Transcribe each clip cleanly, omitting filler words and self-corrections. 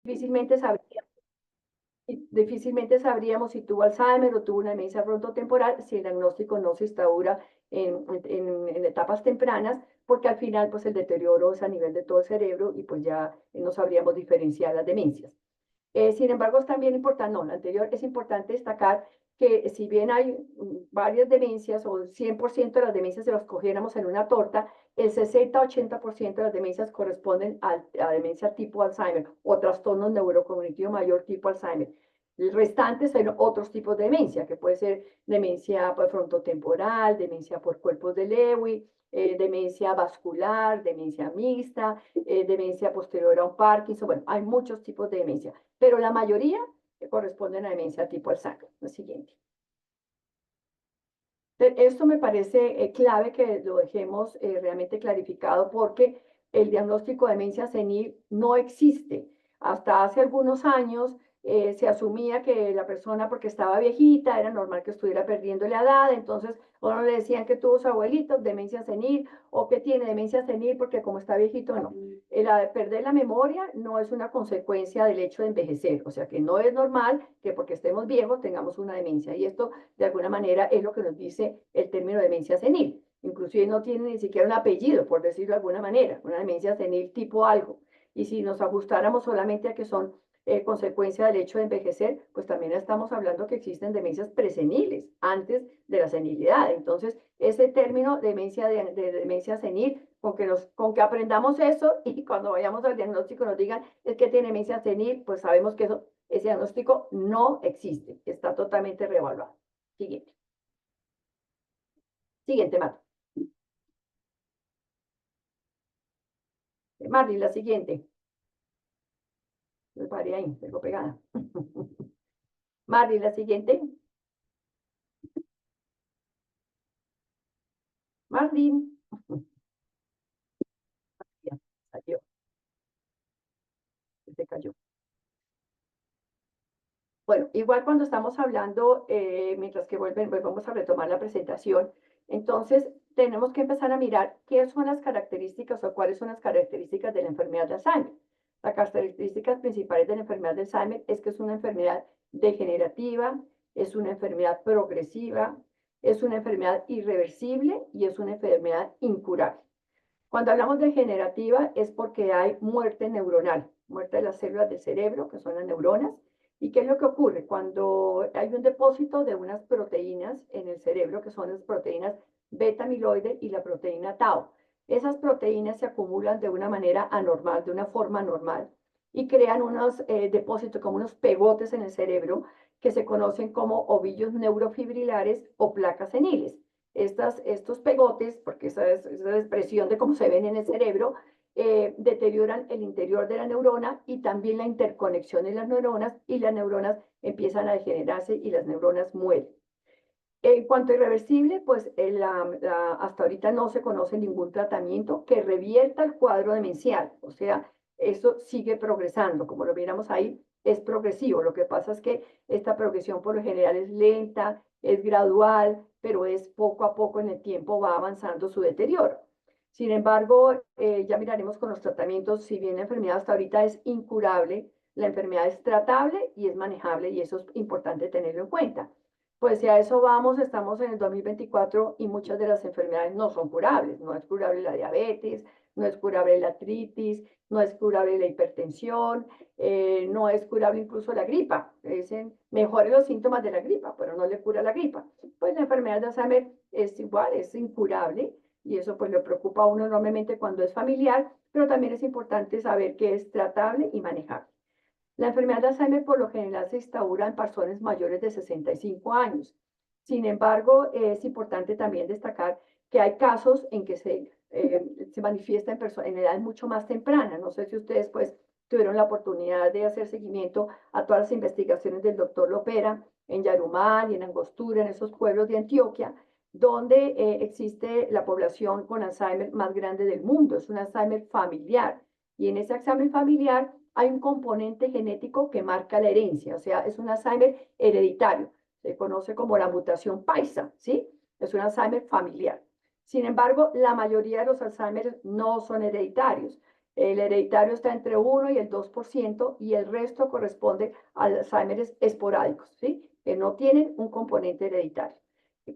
difícilmente sabríamos, difícilmente sabríamos si tuvo Alzheimer o tuvo una demencia frontotemporal si el diagnóstico no se instaura en etapas tempranas, porque al final pues el deterioro es a nivel de todo el cerebro y pues ya no sabríamos diferenciar las demencias. Sin embargo, es también importante, no, lo anterior es importante destacar que si bien hay varias demencias o 100% de las demencias se las cogiéramos en una torta, el 60-80% de las demencias corresponden a demencia tipo Alzheimer o trastorno neurocognitivo mayor tipo Alzheimer. El restante son otros tipos de demencia, que puede ser demencia por frontotemporal, demencia por cuerpos de Lewy, demencia vascular, demencia mixta, demencia posterior a un Parkinson. Bueno, hay muchos tipos de demencia, pero la mayoría corresponden a demencia tipo Alzheimer. Lo siguiente. Esto me parece clave que lo dejemos realmente clarificado porque el diagnóstico de demencia senil no existe. Hasta hace algunos años se asumía que la persona, porque estaba viejita, era normal que estuviera perdiendo la edad, entonces o no le decían que tuvo su abuelito, demencia senil, o que tiene demencia senil porque como está viejito, no. Perder la memoria no es una consecuencia del hecho de envejecer, o sea que no es normal que porque estemos viejos tengamos una demencia. Y esto de alguna manera es lo que nos dice el término demencia senil. Inclusive no tiene ni siquiera un apellido, por decirlo de alguna manera, una demencia senil tipo algo. Y si nos ajustáramos solamente a que son consecuencia del hecho de envejecer, pues también estamos hablando que existen demencias preseniles, antes de la senilidad. Entonces, ese término de demencia senil, con que aprendamos eso y cuando vayamos al diagnóstico nos digan es que tiene demencia senil, pues sabemos que ese diagnóstico no existe, está totalmente reevaluado. Siguiente. Siguiente, Marta. Marley, la siguiente. Me paré ahí, tengo pegada. Marley, la siguiente. Marley. Ya, salió, se cayó. Bueno, igual cuando estamos hablando, mientras que volvemos a retomar la presentación, entonces tenemos que empezar a mirar qué son las características o cuáles son las características de la enfermedad de Alzheimer. Las características principales de la enfermedad de Alzheimer es que es una enfermedad degenerativa, es una enfermedad progresiva, es una enfermedad irreversible y es una enfermedad incurable. Cuando hablamos de degenerativa es porque hay muerte neuronal, muerte de las células del cerebro, que son las neuronas. ¿Y qué es lo que ocurre? Cuando hay un depósito de unas proteínas en el cerebro, que son las proteínas beta amiloide y la proteína tau. Esas proteínas se acumulan de una manera anormal, de una forma anormal, y crean unos depósitos, como unos pegotes en el cerebro, que se conocen como ovillos neurofibrilares o placas seniles. Estos pegotes, porque esa expresión de cómo se ven en el cerebro, deterioran el interior de la neurona y también la interconexión de las neuronas y las neuronas empiezan a degenerarse y las neuronas mueren. En cuanto a irreversible, pues hasta ahorita no se conoce ningún tratamiento que revierta el cuadro demencial, o sea, eso sigue progresando, como lo miramos ahí, es progresivo. Lo que pasa es que esta progresión por lo general es lenta, es gradual, pero es poco a poco en el tiempo va avanzando su deterioro. Sin embargo, ya miraremos con los tratamientos, si bien la enfermedad hasta ahorita es incurable, la enfermedad es tratable y es manejable y eso es importante tenerlo en cuenta. Pues si a eso vamos, estamos en el 2024 y muchas de las enfermedades no son curables. No es curable la diabetes, no es curable la artritis, no es curable la hipertensión, no es curable incluso la gripa. Dicen, mejore los síntomas de la gripa, pero no le cura la gripa. Pues la enfermedad de Alzheimer es igual, es incurable y eso pues le preocupa a uno enormemente cuando es familiar, pero también es importante saber que es tratable y manejable. La enfermedad de Alzheimer por lo general se instaura en personas mayores de 65 años. Sin embargo, es importante también destacar que hay casos en que se manifiesta en edades mucho más tempranas. No sé si ustedes pues tuvieron la oportunidad de hacer seguimiento a todas las investigaciones del doctor Lopera en Yarumal y en Angostura, en esos pueblos de Antioquia, donde existe la población con Alzheimer más grande del mundo. Es un Alzheimer familiar. Y en ese examen familiar hay un componente genético que marca la herencia, o sea, es un Alzheimer hereditario, se conoce como la mutación paisa, ¿sí? Es un Alzheimer familiar. Sin embargo, la mayoría de los Alzheimer no son hereditarios. El hereditario está entre 1 y el 2% y el resto corresponde a Alzheimer esporádicos, ¿sí? Que no tienen un componente hereditario.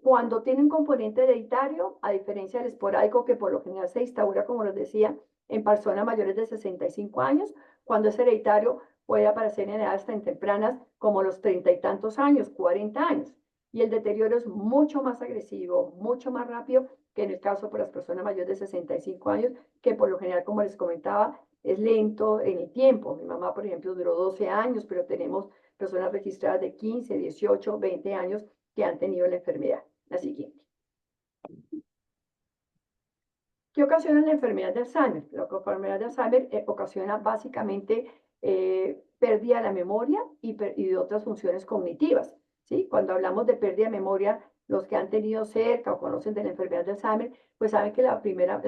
Cuando tiene un componente hereditario, a diferencia del esporádico, que por lo general se instaura, como les decía, en personas mayores de 65 años, cuando es hereditario puede aparecer en edades tan tempranas como los 30 y tantos años, 40 años. Y el deterioro es mucho más agresivo, mucho más rápido que en el caso por las personas mayores de 65 años, que por lo general, como les comentaba, es lento en el tiempo. Mi mamá, por ejemplo, duró 12 años, pero tenemos personas registradas de 15, 18, 20 años que han tenido la enfermedad. La siguiente. ¿Qué ocasiona la enfermedad de Alzheimer? La enfermedad de Alzheimer ocasiona básicamente pérdida de la memoria y de otras funciones cognitivas. ¿Sí? Cuando hablamos de pérdida de memoria, los que han tenido cerca o conocen de la enfermedad de Alzheimer, pues saben que la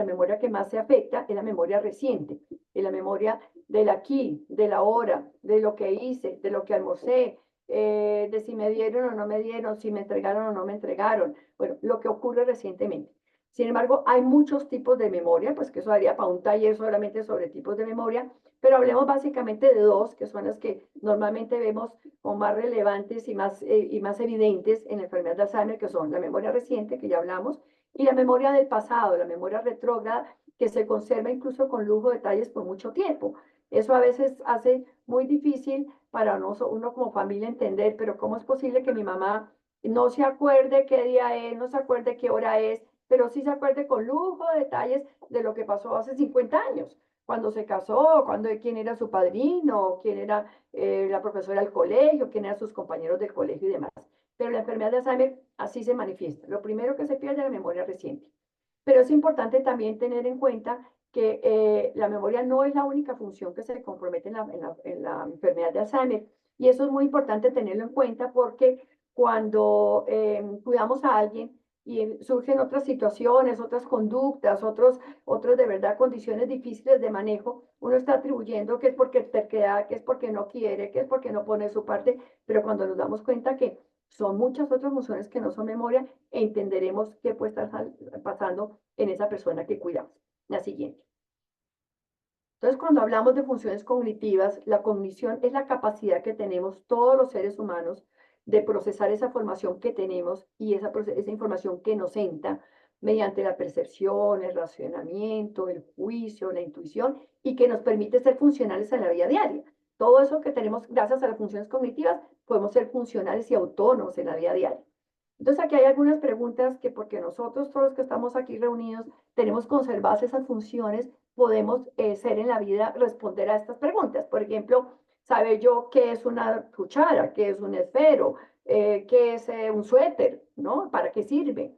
memoria que más se afecta es la memoria reciente, es la memoria del aquí, de la hora, de lo que hice, de lo que almorcé, de si me dieron o no me dieron, si me entregaron o no me entregaron, bueno, lo que ocurre recientemente. Sin embargo, hay muchos tipos de memoria, pues que eso daría para un taller solamente sobre tipos de memoria, pero hablemos básicamente de dos, que son las que normalmente vemos como más relevantes y más evidentes en la enfermedad de Alzheimer, que son la memoria reciente, que ya hablamos, y la memoria del pasado, la memoria retrógrada, que se conserva incluso con lujo de detalles por mucho tiempo. Eso a veces hace muy difícil para uno como familia entender, pero ¿cómo es posible que mi mamá no se acuerde qué día es, no se acuerde qué hora es, pero sí se acuerde con lujo de detalles de lo que pasó hace 50 años, cuando se casó, quién era su padrino, quién era la profesora del colegio, quién eran sus compañeros del colegio y demás? Pero la enfermedad de Alzheimer así se manifiesta. Lo primero que se pierde es la memoria reciente. Pero es importante también tener en cuenta que la memoria no es la única función que se compromete en la enfermedad de Alzheimer. Y eso es muy importante tenerlo en cuenta porque cuando cuidamos a alguien y surgen otras situaciones, otras conductas, otros de verdad condiciones difíciles de manejo, uno está atribuyendo que es porque terquedad, que es porque no quiere, que es porque no pone su parte, pero cuando nos damos cuenta que son muchas otras funciones que no son memoria, entenderemos qué puede estar pasando en esa persona que cuidamos. La siguiente. Entonces, cuando hablamos de funciones cognitivas, la cognición es la capacidad que tenemos todos los seres humanos de procesar esa información que tenemos y esa información que nos entra mediante la percepción, el racionamiento, el juicio, la intuición y que nos permite ser funcionales en la vida diaria. Todo eso que tenemos gracias a las funciones cognitivas, podemos ser funcionales y autónomos en la vida diaria. Entonces aquí hay algunas preguntas que porque nosotros todos los que estamos aquí reunidos tenemos conservadas esas funciones, podemos ser en la vida responder a estas preguntas. Por ejemplo, ¿sabe yo qué es una cuchara, qué es un esfero, qué es un suéter, ¿no? ¿Para qué sirve?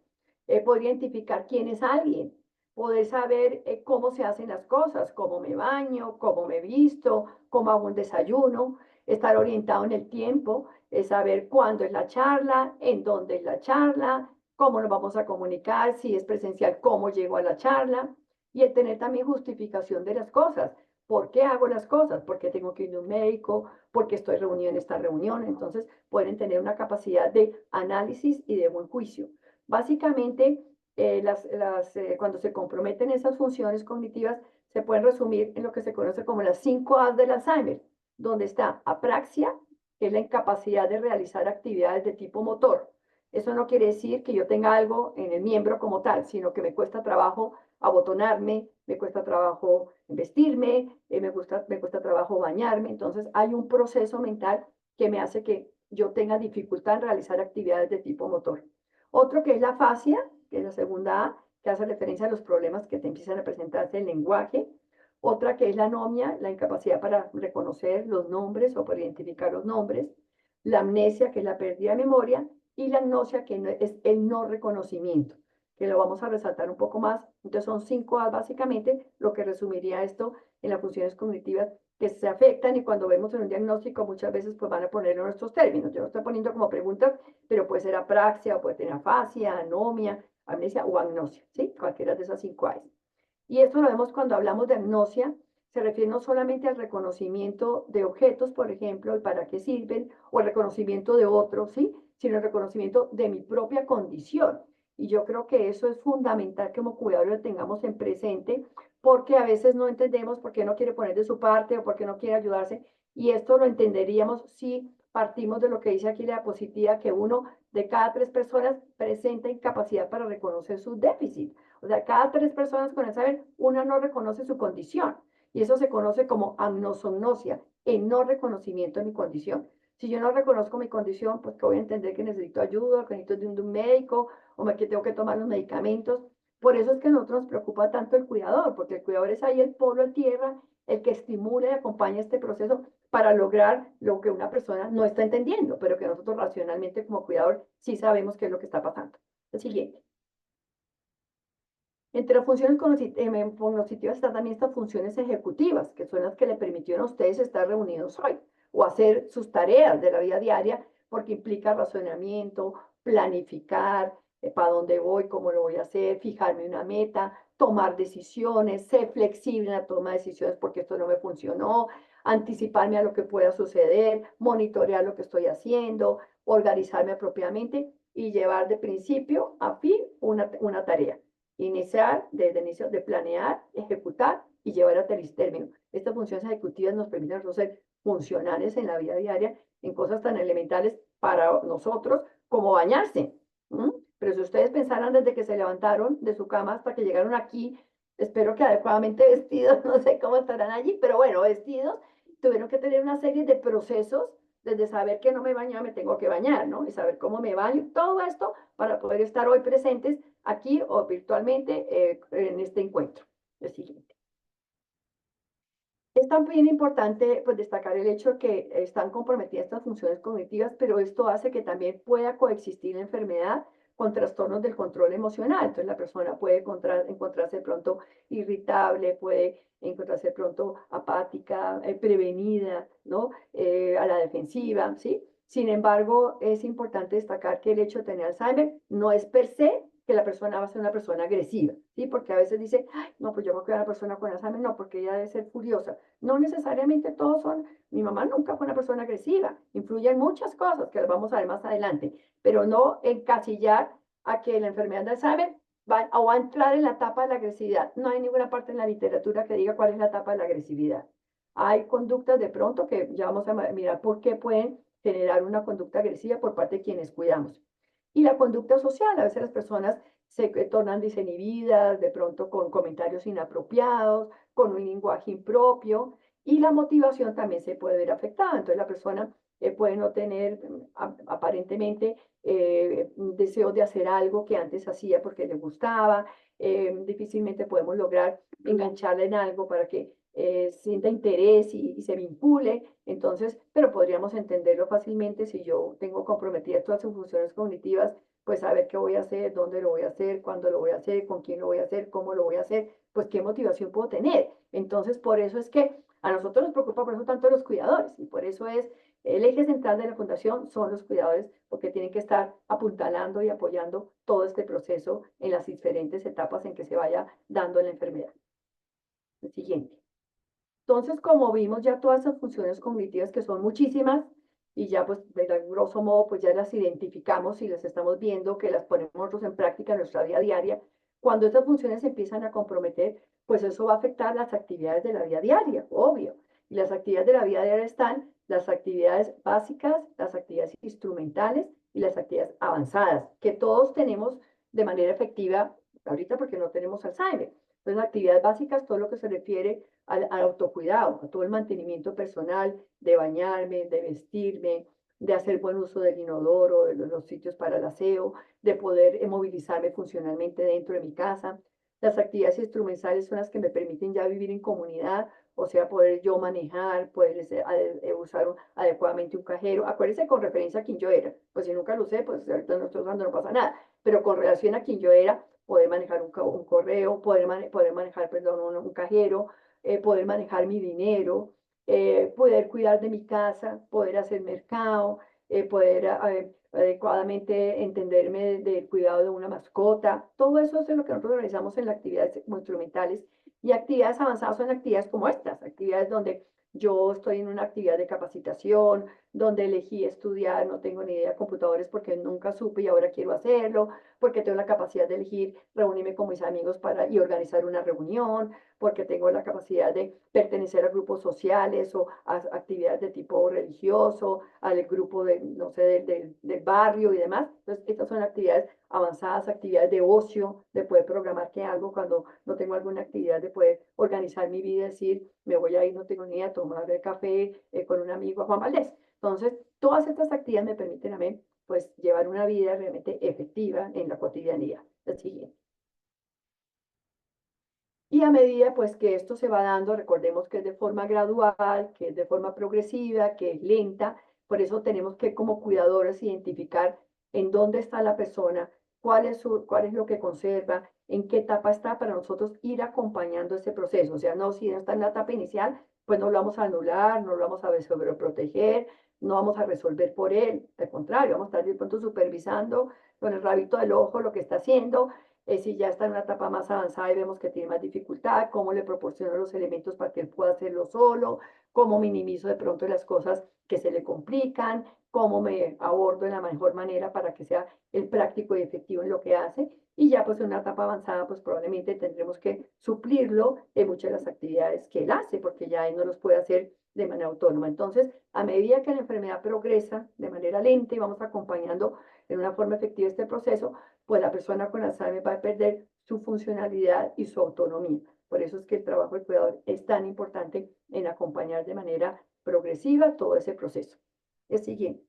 Poder identificar quién es alguien, poder saber cómo se hacen las cosas, cómo me baño, cómo me visto, cómo hago un desayuno, estar orientado en el tiempo, saber cuándo es la charla, en dónde es la charla, cómo nos vamos a comunicar, si es presencial, cómo llego a la charla, y el tener también justificación de las cosas. ¿Por qué hago las cosas? ¿Por qué tengo que ir a un médico? ¿Por qué estoy reunido en esta reunión? Entonces, pueden tener una capacidad de análisis y de buen juicio. Básicamente, cuando se comprometen esas funciones cognitivas, se pueden resumir en lo que se conoce como las 5 A's del Alzheimer, donde está apraxia, que es la incapacidad de realizar actividades de tipo motor. Eso no quiere decir que yo tenga algo en el miembro como tal, sino que me cuesta trabajo abotonarme, me cuesta trabajo vestirme, me cuesta trabajo bañarme. Entonces hay un proceso mental que me hace que yo tenga dificultad en realizar actividades de tipo motor. Otro que es la fascia, que es la segunda A, que hace referencia a los problemas que te empiezan a presentarse en el lenguaje. Otra que es la anomia, la incapacidad para reconocer los nombres o para identificar los nombres. La amnesia, que es la pérdida de memoria. Y la agnosia, que es el no reconocimiento, que lo vamos a resaltar un poco más. Entonces son 5 A básicamente, lo que resumiría esto en las funciones cognitivas que se afectan y cuando vemos en un diagnóstico muchas veces pues van a poner nuestros términos. Yo lo estoy poniendo como preguntas, pero puede ser apraxia o puede tener afasia, anomia, amnesia o agnosia, ¿sí? Cualquiera de esas 5 A's. Y esto lo vemos cuando hablamos de agnosia, se refiere no solamente al reconocimiento de objetos, por ejemplo, el para qué sirven, o el reconocimiento de otros, ¿sí? Sino el reconocimiento de mi propia condición. Y yo creo que eso es fundamental que como cuidadores lo tengamos en presente, porque a veces no entendemos por qué no quiere poner de su parte o por qué no quiere ayudarse. Y esto lo entenderíamos si partimos de lo que dice aquí la diapositiva, que uno de cada 3 personas presenta incapacidad para reconocer su déficit. O sea, cada 3 personas con el saber, una no reconoce su condición. Y eso se conoce como anosognosia, el no reconocimiento de mi condición. Si yo no reconozco mi condición, pues que voy a entender que necesito ayuda, que necesito de un médico, o que tengo que tomar los medicamentos. Por eso es que a nosotros nos preocupa tanto el cuidador, porque el cuidador es ahí el polo en tierra, el que estimula y acompaña este proceso para lograr lo que una persona no está entendiendo, pero que nosotros racionalmente como cuidador sí sabemos qué es lo que está pasando. El siguiente. Entre las funciones cognitivas están también estas funciones ejecutivas, que son las que le permitieron a ustedes estar reunidos hoy o hacer sus tareas de la vida diaria, porque implica razonamiento, planificar, para dónde voy, cómo lo voy a hacer, fijarme una meta, tomar decisiones, ser flexible en la toma de decisiones porque esto no me funcionó, anticiparme a lo que pueda suceder, monitorear lo que estoy haciendo, organizarme apropiadamente y llevar de principio a fin una tarea. Iniciar, desde el inicio, de planear, ejecutar y llevar a término. Estas funciones ejecutivas nos permiten ser funcionales en la vida diaria, en cosas tan elementales para nosotros como bañarse. Pero si ustedes pensaran desde que se levantaron de su cama hasta que llegaron aquí, espero que adecuadamente vestidos, no sé cómo estarán allí, pero bueno, vestidos, tuvieron que tener una serie de procesos desde saber que no me bañaba, me tengo que bañar, ¿no? Y saber cómo me baño, todo esto para poder estar hoy presentes aquí o virtualmente en este encuentro. El siguiente. Es también importante pues, destacar el hecho de que están comprometidas estas funciones cognitivas, pero esto hace que también pueda coexistir la enfermedad con trastornos del control emocional. Entonces la persona puede encontrarse pronto irritable, puede encontrarse pronto apática, prevenida, ¿no? A la defensiva, ¿sí? Sin embargo, es importante destacar que el hecho de tener Alzheimer no es per se que la persona va a ser una persona agresiva, ¿sí? Porque a veces dice, ay, no, pues yo voy a cuidar a una persona con Alzheimer, no, porque ella debe ser furiosa. No necesariamente todos son, mi mamá nunca fue una persona agresiva, influyen muchas cosas que las vamos a ver más adelante, pero no encasillar a que la enfermedad de Alzheimer va a entrar en la etapa de la agresividad. No hay ninguna parte en la literatura que diga cuál es la etapa de la agresividad. Hay conductas de pronto que ya vamos a mirar por qué pueden generar una conducta agresiva por parte de quienes cuidamos. Y la conducta social, a veces las personas se tornan desinhibidas, de pronto con comentarios inapropiados, con un lenguaje impropio, y la motivación también se puede ver afectada. Entonces la persona puede no tener aparentemente deseos de hacer algo que antes hacía porque le gustaba, difícilmente podemos lograr engancharla en algo para que sienta interés y se vincule. Entonces, pero podríamos entenderlo fácilmente si yo tengo comprometidas todas sus funciones cognitivas, pues saber qué voy a hacer, dónde lo voy a hacer, cuándo lo voy a hacer, con quién lo voy a hacer, cómo lo voy a hacer, pues qué motivación puedo tener. Entonces, por eso es que a nosotros nos preocupa por eso tanto los cuidadores y por eso es el eje central de la fundación son los cuidadores, porque tienen que estar apuntalando y apoyando todo este proceso en las diferentes etapas en que se vaya dando la enfermedad. El siguiente. Entonces, como vimos ya todas esas funciones cognitivas que son muchísimas y ya pues de grosso modo pues ya las identificamos y las estamos viendo que las ponemos nosotros en práctica en nuestra vida diaria, cuando estas funciones se empiezan a comprometer, pues eso va a afectar las actividades de la vida diaria, obvio. Y las actividades de la vida diaria están las actividades básicas, las actividades instrumentales y las actividades avanzadas, que todos tenemos de manera efectiva ahorita porque no tenemos Alzheimer. Entonces, actividades básicas, todo lo que se refiere al autocuidado, a todo el mantenimiento personal, de bañarme, de vestirme, de hacer buen uso del inodoro, de los sitios para el aseo, de poder movilizarme funcionalmente dentro de mi casa. Las actividades instrumentales son las que me permiten ya vivir en comunidad, o sea, poder yo manejar, poder usar adecuadamente un cajero. Acuérdense con referencia a quien yo era, pues si nunca lo usé, pues ahorita no estoy usando, no pasa nada, pero con relación a quien yo era, poder manejar un correo, poder manejar, perdón, un cajero, poder manejar mi dinero, poder cuidar de mi casa, poder hacer mercado, poder adecuadamente entenderme del cuidado de una mascota. Todo eso es lo que nosotros realizamos en las actividades instrumentales y actividades avanzadas son actividades como estas, actividades donde yo estoy en una actividad de capacitación, donde elegí estudiar, no tengo ni idea de computadores porque nunca supe y ahora quiero hacerlo, porque tengo la capacidad de elegir reunirme con mis amigos y organizar una reunión, porque tengo la capacidad de pertenecer a grupos sociales o a actividades de tipo religioso, al grupo de, no sé, del barrio y demás. Entonces, estas son actividades avanzadas, actividades de ocio, de poder programar qué hago cuando no tengo alguna actividad, de poder organizar mi vida, decir, me voy a ir, no tengo ni idea, a tomar el café con un amigo a Juan Valdés. Entonces, todas estas actividades me permiten a mí, pues, llevar una vida realmente efectiva en la cotidianidad. El siguiente. Y a medida pues que esto se va dando, recordemos que es de forma gradual, que es de forma progresiva, que es lenta, por eso tenemos que como cuidadores identificar en dónde está la persona, cuál es lo que conserva, en qué etapa está para nosotros ir acompañando ese proceso. O sea, no, si no está en la etapa inicial, pues no lo vamos a anular, no lo vamos a sobreproteger, no vamos a resolver por él. Al contrario, vamos a estar de pronto supervisando con el rabito del ojo lo que está haciendo, si ya está en una etapa más avanzada y vemos que tiene más dificultad, cómo le proporciono los elementos para que él pueda hacerlo solo, cómo minimizo de pronto las cosas que se le complican, cómo me abordo de la mejor manera para que sea el práctico y efectivo en lo que hace. Y ya pues en una etapa avanzada pues probablemente tendremos que suplirlo en muchas de las actividades que él hace, porque ya él no los puede hacer de manera autónoma. Entonces, a medida que la enfermedad progresa de manera lenta y vamos acompañando en una forma efectiva este proceso, pues la persona con Alzheimer va a perder su funcionalidad y su autonomía. Por eso es que el trabajo del cuidador es tan importante en acompañar de manera progresiva todo ese proceso. El siguiente.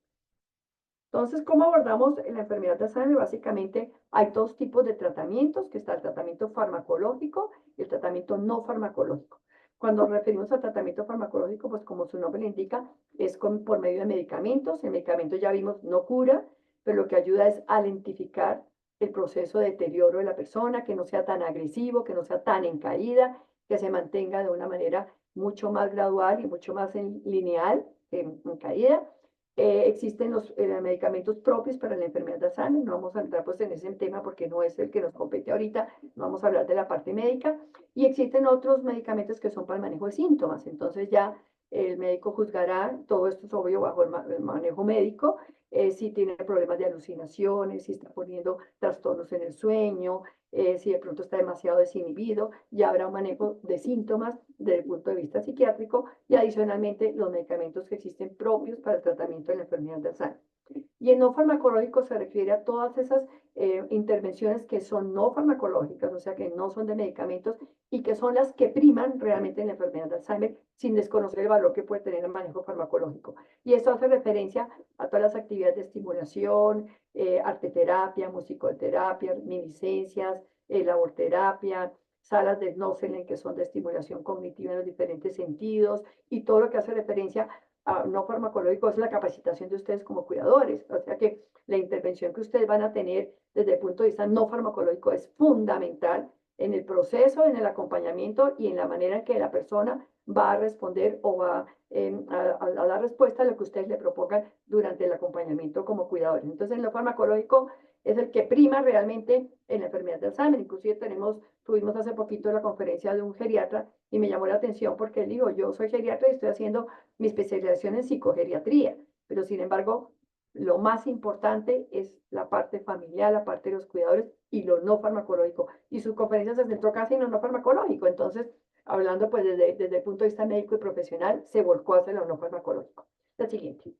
Entonces, ¿cómo abordamos la enfermedad de Alzheimer? Básicamente hay dos tipos de tratamientos, que está el tratamiento farmacológico y el tratamiento no farmacológico. Cuando nos referimos al tratamiento farmacológico, pues como su nombre le indica, es por medio de medicamentos. El medicamento ya vimos no cura, pero lo que ayuda es a lentificar el proceso de deterioro de la persona, que no sea tan agresivo, que no sea tan en caída, que se mantenga de una manera mucho más gradual y mucho más lineal, en caída. Existen los medicamentos propios para la enfermedad de Alzheimer. No vamos a entrar pues en ese tema porque no es el que nos compete ahorita. No vamos a hablar de la parte médica. Y existen otros medicamentos que son para el manejo de síntomas. Entonces ya el médico juzgará, todo esto es obvio bajo el manejo médico, si tiene problemas de alucinaciones, si está poniendo trastornos en el sueño, si de pronto está demasiado desinhibido, ya habrá un manejo de síntomas desde el punto de vista psiquiátrico y adicionalmente los medicamentos que existen propios para el tratamiento de la enfermedad de Alzheimer. Y el no farmacológico se refiere a todas esas intervenciones que son no farmacológicas, o sea, que no son de medicamentos y que son las que priman realmente en la enfermedad de Alzheimer sin desconocer el valor que puede tener el manejo farmacológico. Y esto hace referencia a todas las actividades de estimulación, arteterapia, musicoterapia, miniscencias, laborterapia, salas de Snosselen que son de estimulación cognitiva en los diferentes sentidos y todo lo que hace referencia no farmacológico es la capacitación de ustedes como cuidadores. O sea que la intervención que ustedes van a tener desde el punto de vista no farmacológico es fundamental en el proceso, en el acompañamiento y en la manera en que la persona va a responder o va a dar respuesta a lo que ustedes le propongan durante el acompañamiento como cuidadores. Entonces, en lo farmacológico es el que prima realmente en la enfermedad de Alzheimer. Inclusive tuvimos hace poquito la conferencia de un geriatra y me llamó la atención porque él dijo, yo soy geriatra y estoy haciendo mi especialización en psicogeriatría, pero sin embargo, lo más importante es la parte familiar, la parte de los cuidadores y lo no farmacológico. Y su conferencia se centró casi en lo no farmacológico. Entonces, hablando pues desde el punto de vista médico y profesional, se volcó hacia lo no farmacológico. La siguiente.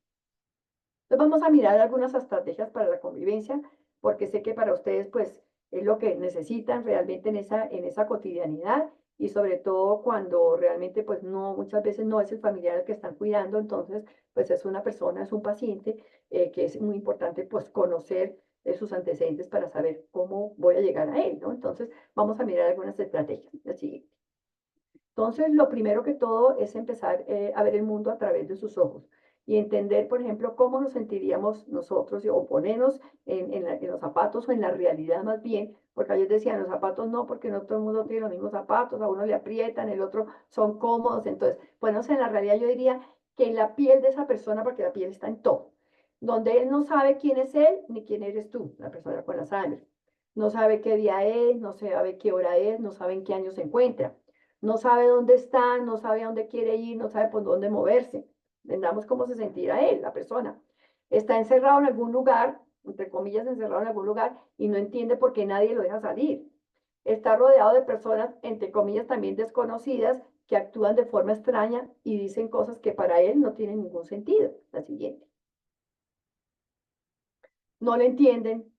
Entonces vamos a mirar algunas estrategias para la convivencia, porque sé que para ustedes pues es lo que necesitan realmente en esa cotidianidad y sobre todo cuando realmente pues no, muchas veces no es el familiar el que están cuidando, entonces pues es una persona, es un paciente que es muy importante pues conocer sus antecedentes para saber cómo voy a llegar a él, ¿no? Entonces vamos a mirar algunas estrategias. La siguiente. Entonces, lo primero que todo es empezar a ver el mundo a través de sus ojos y entender, por ejemplo, cómo nos sentiríamos nosotros o ponernos en los zapatos o en la realidad más bien, porque ellos decían, los zapatos no, porque no todo el mundo tiene los mismos zapatos, a uno le aprietan, el otro son cómodos, entonces, bueno, en la realidad yo diría que en la piel de esa persona, porque la piel está en todo, donde él no sabe quién es él ni quién eres tú, la persona con Alzheimer, no sabe qué día es, no sabe qué hora es, no sabe en qué año se encuentra, no sabe dónde está, no sabe a dónde quiere ir, no sabe por dónde moverse. Entendamos cómo se sentirá él, la persona. Está encerrado en algún lugar, entre comillas, encerrado en algún lugar y no entiende por qué nadie lo deja salir. Está rodeado de personas, entre comillas, también desconocidas, que actúan de forma extraña y dicen cosas que para él no tienen ningún sentido. La siguiente. No le entienden,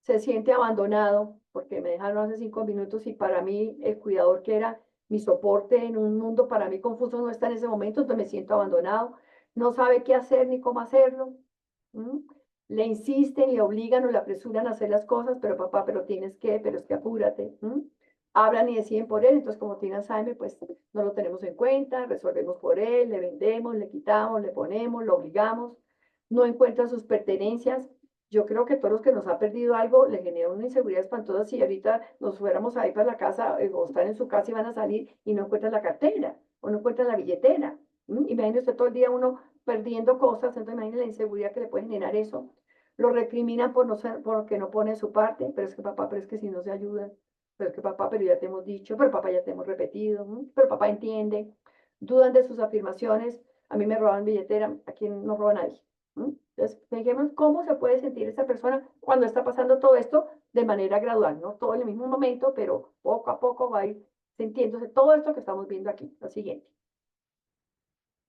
se siente abandonado porque me dejaron hace 5 minutos y para mí el cuidador que era mi soporte en un mundo para mí confuso no está en ese momento, entonces me siento abandonado, no sabe qué hacer ni cómo hacerlo. ¿Mm? Le insisten, le obligan o le apresuran a hacer las cosas, pero papá, pero tienes que, pero es que apúrate. ¿Mm? Hablan y deciden por él, entonces como tiene Alzheimer, pues no lo tenemos en cuenta, resolvemos por él, le vendemos, le quitamos, le ponemos, lo obligamos, no encuentra sus pertenencias. Yo creo que todos los que nos ha perdido algo le genera una inseguridad espantosa si ahorita nos fuéramos a ir para la casa o están en su casa y van a salir y no encuentran la cartera o no encuentran la billetera. Imagínese usted todo el día uno perdiendo cosas, entonces imagínese la inseguridad que le puede generar eso. Lo recriminan por no ser, porque no pone su parte, pero es que papá, pero es que si no se ayudan, pero es que papá, pero ya te hemos dicho, pero papá ya te hemos repetido, pero papá entiende, dudan de sus afirmaciones, a mí me roban billetera, a quien no roba nadie. Entonces, fijemos cómo se puede sentir esa persona cuando está pasando todo esto de manera gradual, no todo en el mismo momento, pero poco a poco va a ir sintiéndose todo esto que estamos viendo aquí, lo siguiente.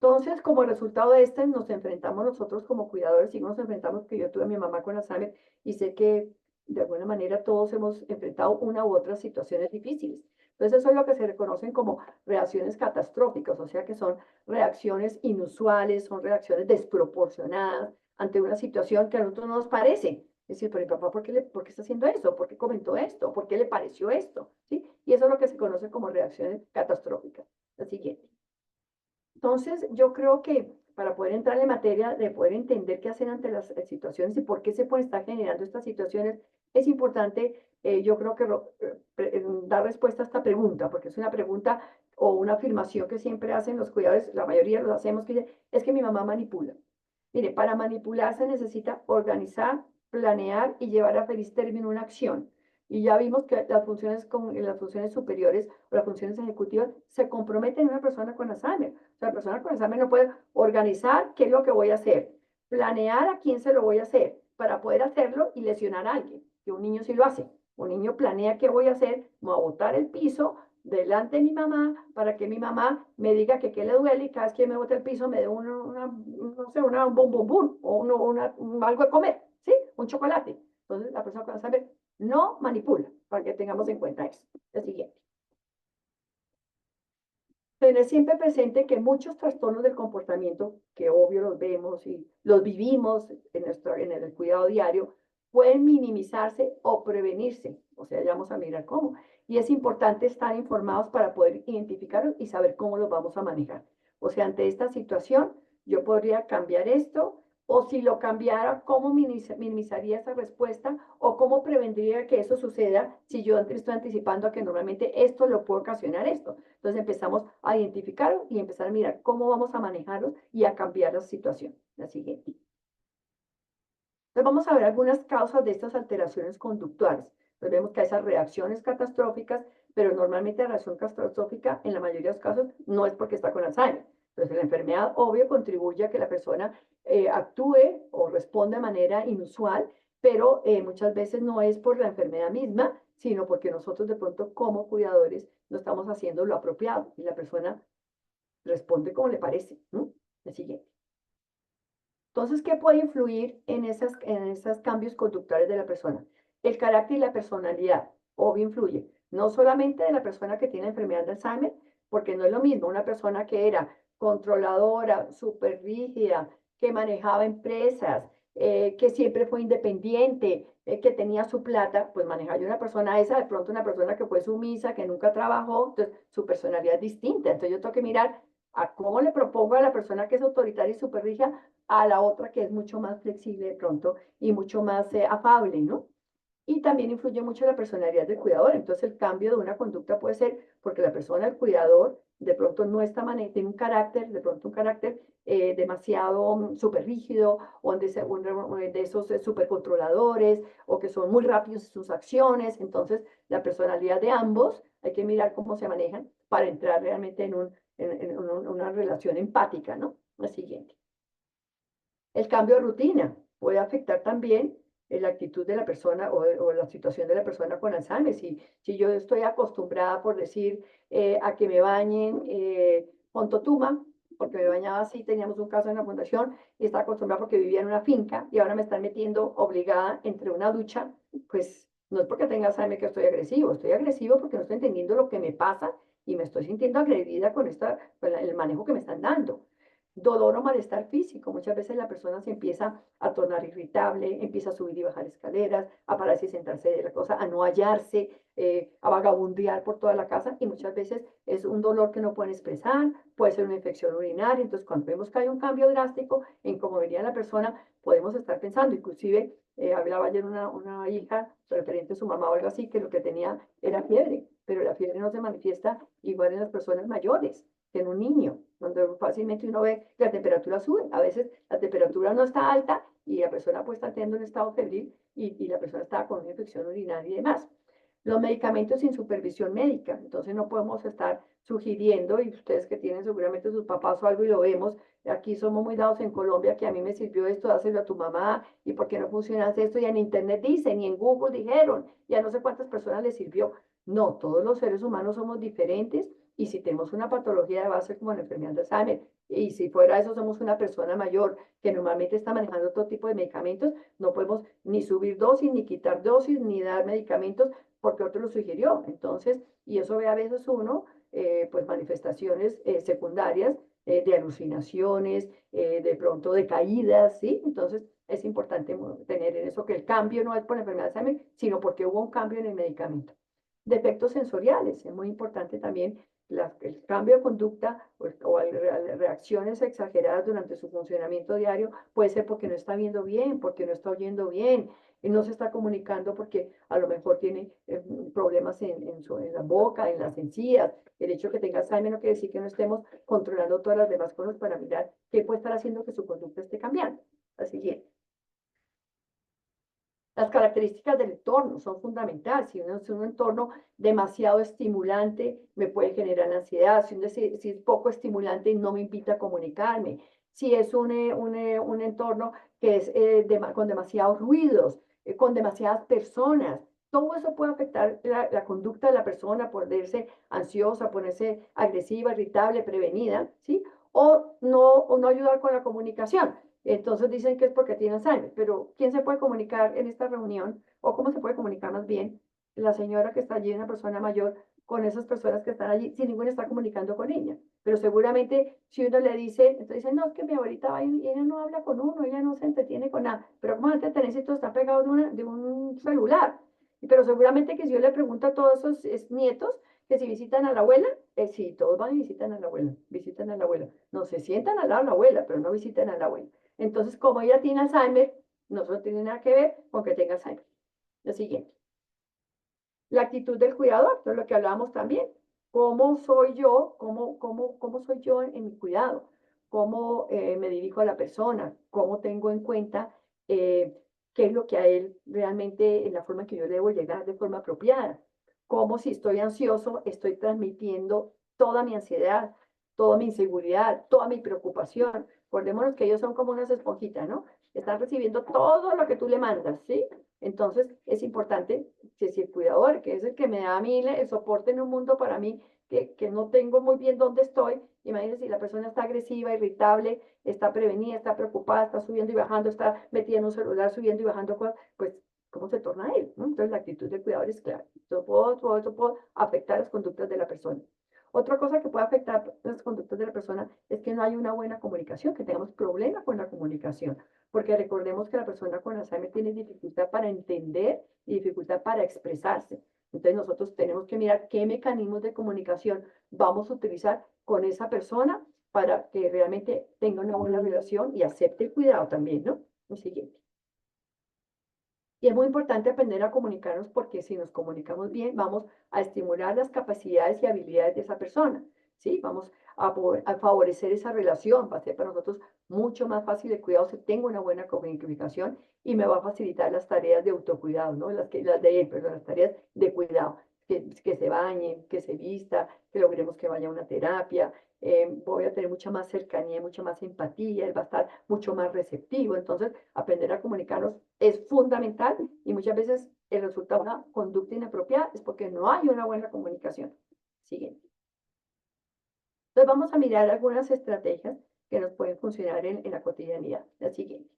Entonces, como resultado de este, nos enfrentamos nosotros como cuidadores, y nos enfrentamos, que yo tuve a mi mamá con Alzheimer, y sé que de alguna manera todos hemos enfrentado una u otra situaciones difíciles. Entonces, eso es lo que se reconocen como reacciones catastróficas, o sea que son reacciones inusuales, son reacciones desproporcionadas ante una situación que a nosotros no nos parece. Es decir, pero mi papá, ¿por qué está haciendo eso? ¿Por qué comentó esto? ¿Por qué le pareció esto? ¿Sí? Y eso es lo que se conoce como reacciones catastróficas. La siguiente. Entonces, yo creo que para poder entrar en materia de poder entender qué hacer ante las situaciones y por qué se pueden estar generando estas situaciones, es importante, yo creo que dar respuesta a esta pregunta, porque es una pregunta o una afirmación que siempre hacen los cuidadores, la mayoría lo hacemos, que es que mi mamá manipula. Mire, para manipular se necesita organizar, planear y llevar a feliz término una acción. Y ya vimos que las funciones superiores o las funciones ejecutivas se comprometen en una persona con Alzheimer. O sea, la persona con Alzheimer no puede organizar qué es lo que voy a hacer, planear a quién se lo voy a hacer para poder hacerlo y lesionar a alguien. Que un niño sí lo hace. Un niño planea qué voy a hacer, voy a botar el piso delante de mi mamá para que mi mamá me diga que qué le duele y cada vez que me bote el piso me dé no sé, un bombón o algo de comer, ¿sí? Un chocolate. Entonces la persona con Alzheimer no manipula, para que tengamos en cuenta eso. El siguiente. Tener siempre presente que muchos trastornos del comportamiento, que obvio los vemos y los vivimos en el cuidado diario, pueden minimizarse o prevenirse. O sea, ya vamos a mirar cómo. Y es importante estar informados para poder identificarlos y saber cómo los vamos a manejar. O sea, ante esta situación, yo podría cambiar esto, o si lo cambiara, ¿cómo minimizaría esa respuesta? ¿O cómo prevendría que eso suceda si yo estoy anticipando a que normalmente esto lo puede ocasionar esto? Entonces empezamos a identificar y empezar a mirar cómo vamos a manejarlos y a cambiar la situación. La siguiente. Entonces vamos a ver algunas causas de estas alteraciones conductuales. Entonces vemos que hay esas reacciones catastróficas, pero normalmente la reacción catastrófica en la mayoría de los casos no es porque está con Alzheimer. Entonces la enfermedad obvio contribuye a que la persona actúe o responda de manera inusual, pero muchas veces no es por la enfermedad misma, sino porque nosotros de pronto como cuidadores no estamos haciendo lo apropiado y la persona responde como le parece. ¿No? El siguiente. Entonces, ¿qué puede influir en esos cambios conductuales de la persona? El carácter y la personalidad, obvio, influye. No solamente de la persona que tiene enfermedad de Alzheimer, porque no es lo mismo una persona que era controladora, súper rígida, que manejaba empresas, que siempre fue independiente, que tenía su plata, pues manejar yo una persona esa, de pronto una persona que fue sumisa, que nunca trabajó, entonces su personalidad es distinta. Entonces yo tengo que mirar a cómo le propongo a la persona que es autoritaria y súper rígida a la otra que es mucho más flexible de pronto y mucho más afable, ¿no? Y también influye mucho la personalidad del cuidador. Entonces, el cambio de una conducta puede ser porque la persona, el cuidador, de pronto no está tiene un carácter, de pronto un carácter demasiado súper rígido, o de esos súper controladores, o que son muy rápidos en sus acciones. Entonces, la personalidad de ambos hay que mirar cómo se manejan para entrar realmente en una relación empática, ¿no? La siguiente. El cambio de rutina puede afectar también la actitud de la persona o la situación de la persona con Alzheimer. Si yo estoy acostumbrada, por decir, a que me bañen con totuma, porque me bañaba así, teníamos un caso en la fundación, y estaba acostumbrada porque vivía en una finca, y ahora me están metiendo obligada entre una ducha, pues no es porque tenga Alzheimer que estoy agresivo porque no estoy entendiendo lo que me pasa y me estoy sintiendo agredida con el manejo que me están dando. Dolor o malestar físico. Muchas veces la persona se empieza a tornar irritable, empieza a subir y bajar escaleras, a pararse y sentarse de la cosa, a no hallarse, a vagabundear por toda la casa, y muchas veces es un dolor que no pueden expresar, puede ser una infección urinaria. Entonces, cuando vemos que hay un cambio drástico en cómo venía la persona, podemos estar pensando, inclusive hablaba ayer una hija referente a su mamá o algo así, que lo que tenía era fiebre, pero la fiebre no se manifiesta igual en las personas mayores que en un niño, donde fácilmente uno ve que la temperatura sube. A veces la temperatura no está alta y la persona pues está teniendo un estado febril y la persona está con una infección urinaria y demás. Los medicamentos sin supervisión médica, entonces no podemos estar sugiriendo, y ustedes que tienen seguramente sus papás o algo y lo vemos, aquí somos muy dados en Colombia, que a mí me sirvió esto, dáselo a tu mamá, y por qué no funciona esto, y en internet dicen, y en Google dijeron, y a no sé cuántas personas les sirvió. No, todos los seres humanos somos diferentes, y si tenemos una patología de base como la enfermedad de Alzheimer, y si fuera eso somos una persona mayor que normalmente está manejando otro tipo de medicamentos, no podemos ni subir dosis, ni quitar dosis, ni dar medicamentos porque otro lo sugirió. Entonces, y eso ve a veces uno, pues manifestaciones secundarias de alucinaciones, de pronto de caídas, ¿sí? Entonces, es importante tener en eso que el cambio no es por la enfermedad de Alzheimer, sino porque hubo un cambio en el medicamento. Defectos sensoriales, es muy importante también el cambio de conducta o reacciones exageradas durante su funcionamiento diario, puede ser porque no está viendo bien, porque no está oyendo bien, y no se está comunicando porque a lo mejor tiene problemas en la boca, en las encías. El hecho de que tenga Alzheimer no quiere decir que no estemos controlando todas las demás cosas para mirar qué puede estar haciendo que su conducta esté cambiando. La siguiente. Las características del entorno son fundamentales. Si es un entorno demasiado estimulante, me puede generar ansiedad. Si es poco estimulante, no me invita a comunicarme. Si es un entorno que es con demasiados ruidos, con demasiadas personas, todo eso puede afectar la conducta de la persona, ponerse ansiosa, ponerse agresiva, irritable, prevenida, ¿sí? O no ayudar con la comunicación. Entonces dicen que es porque tiene Alzheimer, pero ¿quién se puede comunicar en esta reunión? ¿O cómo se puede comunicar más bien la señora que está allí, una persona mayor, con esas personas que están allí, si ninguna está comunicando con ella? Pero seguramente si uno le dice, entonces dicen, no, es que mi abuelita va y ella no habla con uno, ella no se entretiene con nada. Pero ¿cómo antes tenés esto está pegado de un celular? Pero seguramente que si yo le pregunto a todos esos nietos que si visitan a la abuela, sí, todos van y visitan a la abuela, visitan a la abuela. No se sientan al lado de la abuela, pero no visitan a la abuela. Entonces, como ella tiene Alzheimer, no tiene nada que ver con que tenga Alzheimer. Lo siguiente, la actitud del cuidador, de lo que hablábamos también. ¿Cómo soy yo? ¿Cómo soy yo en mi cuidado? ¿Cómo me dirijo a la persona? ¿Cómo tengo en cuenta qué es lo que a él realmente, en la forma que yo debo llegar de forma apropiada? ¿Cómo si estoy ansioso, estoy transmitiendo toda mi ansiedad, toda mi inseguridad, toda mi preocupación? Acordémonos que ellos son como unas esponjitas, ¿no? Están recibiendo todo lo que tú le mandas, ¿sí? Entonces, es importante que si el cuidador, que es el que me da a mí el soporte en un mundo para mí, que no tengo muy bien dónde estoy, imagínense si la persona está agresiva, irritable, está prevenida, está preocupada, está subiendo y bajando, está metida en un celular, subiendo y bajando cosas, pues, ¿cómo se torna él? ¿No? Entonces, la actitud del cuidador es clara. Todo eso puede afectar las conductas de la persona. Otra cosa que puede afectar las conductas de la persona es que no hay una buena comunicación, que tengamos problemas con la comunicación, porque recordemos que la persona con Alzheimer tiene dificultad para entender y dificultad para expresarse. Entonces nosotros tenemos que mirar qué mecanismos de comunicación vamos a utilizar con esa persona para que realmente tenga una buena relación y acepte el cuidado también, ¿no? Lo siguiente. Y es muy importante aprender a comunicarnos porque si nos comunicamos bien, vamos a estimular las capacidades y habilidades de esa persona, ¿sí? Vamos a favorecer esa relación, va a ser para nosotros mucho más fácil el cuidado si tengo una buena comunicación y me va a facilitar las tareas de autocuidado, ¿no? Las tareas de cuidado. que se bañe, que se vista, que logremos que vaya a una terapia. Voy a tener mucha más cercanía, mucha más empatía, él va a estar mucho más receptivo. Entonces, aprender a comunicarnos es fundamental y muchas veces el resultado de una conducta inapropiada es porque no hay una buena comunicación. Siguiente. Entonces, vamos a mirar algunas estrategias que nos pueden funcionar en la cotidianidad. La siguiente.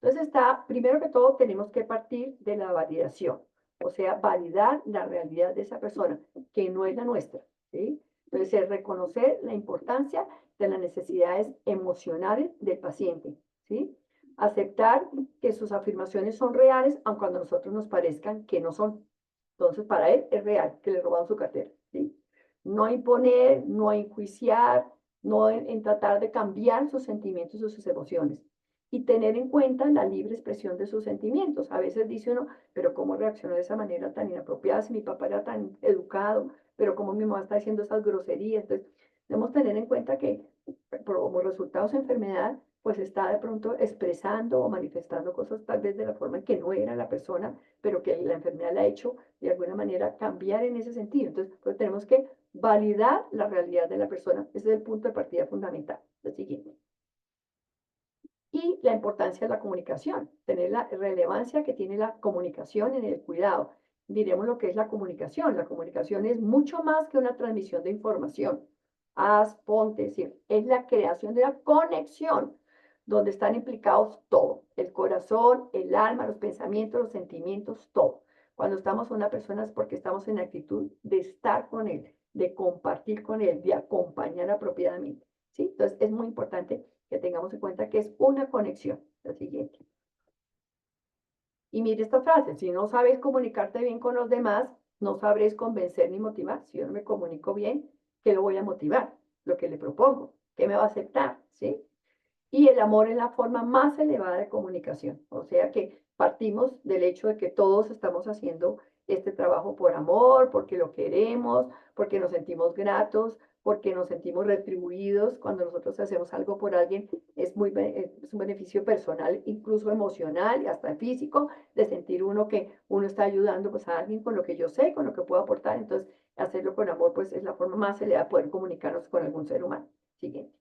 Entonces está, primero que todo, tenemos que partir de la validación, o sea, validar la realidad de esa persona, que no es la nuestra, ¿sí? Entonces, es reconocer la importancia de las necesidades emocionales del paciente, ¿sí? Aceptar que sus afirmaciones son reales, aun cuando a nosotros nos parezcan que no son. Entonces, para él es real que le robaron su cartera, ¿sí? No imponer, no enjuiciar, no en tratar de cambiar sus sentimientos o sus emociones y tener en cuenta la libre expresión de sus sentimientos. A veces dice uno, pero ¿cómo reaccionó de esa manera tan inapropiada si mi papá era tan educado? Pero ¿cómo mi mamá está diciendo esas groserías? Entonces, debemos tener en cuenta que como resultado de su enfermedad, pues está de pronto expresando o manifestando cosas tal vez de la forma en que no era la persona, pero que la enfermedad la ha hecho de alguna manera cambiar en ese sentido. Entonces, pues tenemos que validar la realidad de la persona. Ese es el punto de partida fundamental. Lo siguiente. Y la importancia de la comunicación, tener la relevancia que tiene la comunicación en el cuidado. Diremos lo que es la comunicación. La comunicación es mucho más que una transmisión de información. Haz, ponte, es la creación de la conexión, donde están implicados todo, el corazón, el alma, los pensamientos, los sentimientos, todo. Cuando estamos con una persona es porque estamos en actitud de estar con él, de compartir con él, de acompañar apropiadamente. ¿Sí? Entonces es muy importante que tengamos en cuenta que es una conexión. La siguiente. Y mire esta frase, si no sabes comunicarte bien con los demás, no sabréis convencer ni motivar. Si yo no me comunico bien, ¿qué lo voy a motivar? Lo que le propongo, ¿qué me va a aceptar? ¿Sí? Y el amor es la forma más elevada de comunicación. O sea que partimos del hecho de que todos estamos haciendo este trabajo por amor, porque lo queremos, porque nos sentimos gratos, porque nos sentimos retribuidos. Cuando nosotros hacemos algo por alguien, es un beneficio personal, incluso emocional y hasta físico, de sentir uno que uno está ayudando pues, a alguien con lo que yo sé, con lo que puedo aportar. Entonces, hacerlo con amor pues, es la forma más elevada de poder comunicarnos con algún ser humano. Siguiente.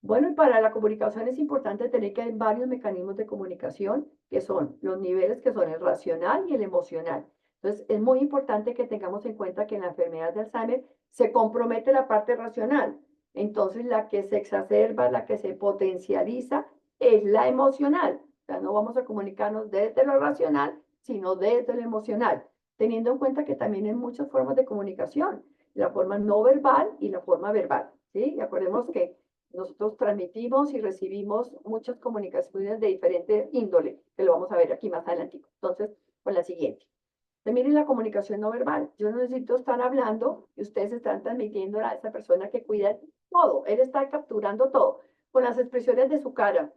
Bueno, y para la comunicación es importante tener que hay varios mecanismos de comunicación, que son los niveles que son el racional y el emocional. Entonces, es muy importante que tengamos en cuenta que en la enfermedad de Alzheimer se compromete la parte racional. Entonces, la que se exacerba, la que se potencializa es la emocional. O sea, no vamos a comunicarnos desde lo racional, sino desde lo emocional, teniendo en cuenta que también hay muchas formas de comunicación, la forma no verbal y la forma verbal. ¿Sí? Y acordemos que nosotros transmitimos y recibimos muchas comunicaciones de diferente índole, que lo vamos a ver aquí más adelante. Entonces, con la siguiente. Miren la comunicación no verbal. Yo no necesito estar hablando y ustedes están transmitiendo a esa persona que cuida todo. Él está capturando todo con las expresiones de su cara.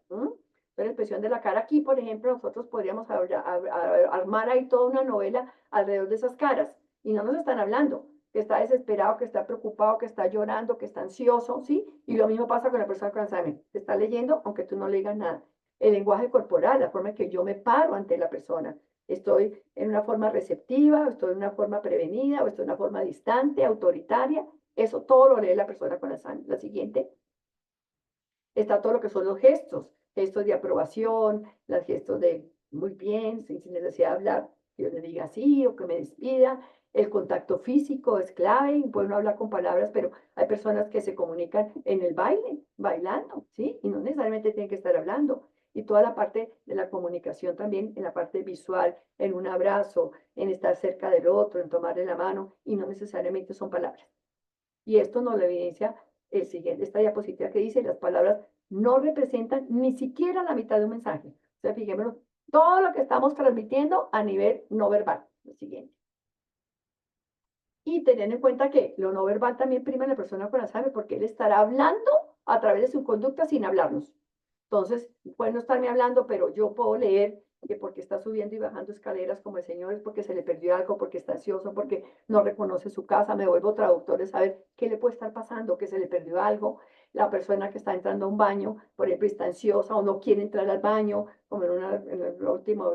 La expresión de la cara aquí, por ejemplo, nosotros podríamos armar ahí toda una novela alrededor de esas caras y no nos están hablando que está desesperado, que está preocupado, que está llorando, que está ansioso, ¿sí? Y lo mismo pasa con la persona con Alzheimer. Te está leyendo aunque tú no le digas nada. El lenguaje corporal, la forma en que yo me paro ante la persona. Estoy en una forma receptiva, o estoy en una forma prevenida, o estoy en una forma distante, autoritaria. Eso todo lo lee la persona con Alzheimer. La siguiente está todo lo que son los gestos, gestos de aprobación, los gestos de muy bien, sin necesidad de hablar, que yo le diga sí o que me despida. El contacto físico es clave, puede no hablar con palabras, pero hay personas que se comunican en el baile, bailando, ¿sí? Y no necesariamente tienen que estar hablando. Y toda la parte de la comunicación también, en la parte visual, en un abrazo, en estar cerca del otro, en tomarle la mano, y no necesariamente son palabras. Y esto nos lo evidencia esta diapositiva que dice, las palabras no representan ni siquiera la mitad de un mensaje. O sea, fijémonos, todo lo que estamos transmitiendo a nivel no verbal. Lo siguiente. Y teniendo en cuenta que lo no verbal también prima en la persona con Alzheimer porque él estará hablando a través de su conducta sin hablarnos. Entonces, puede no estarme hablando, pero yo puedo leer que porque está subiendo y bajando escaleras como el señor es porque se le perdió algo, porque está ansioso, porque no reconoce su casa, me vuelvo traductor de saber qué le puede estar pasando, que se le perdió algo. la persona que está entrando a un baño, por ejemplo, está ansiosa o no quiere entrar al baño, como en la última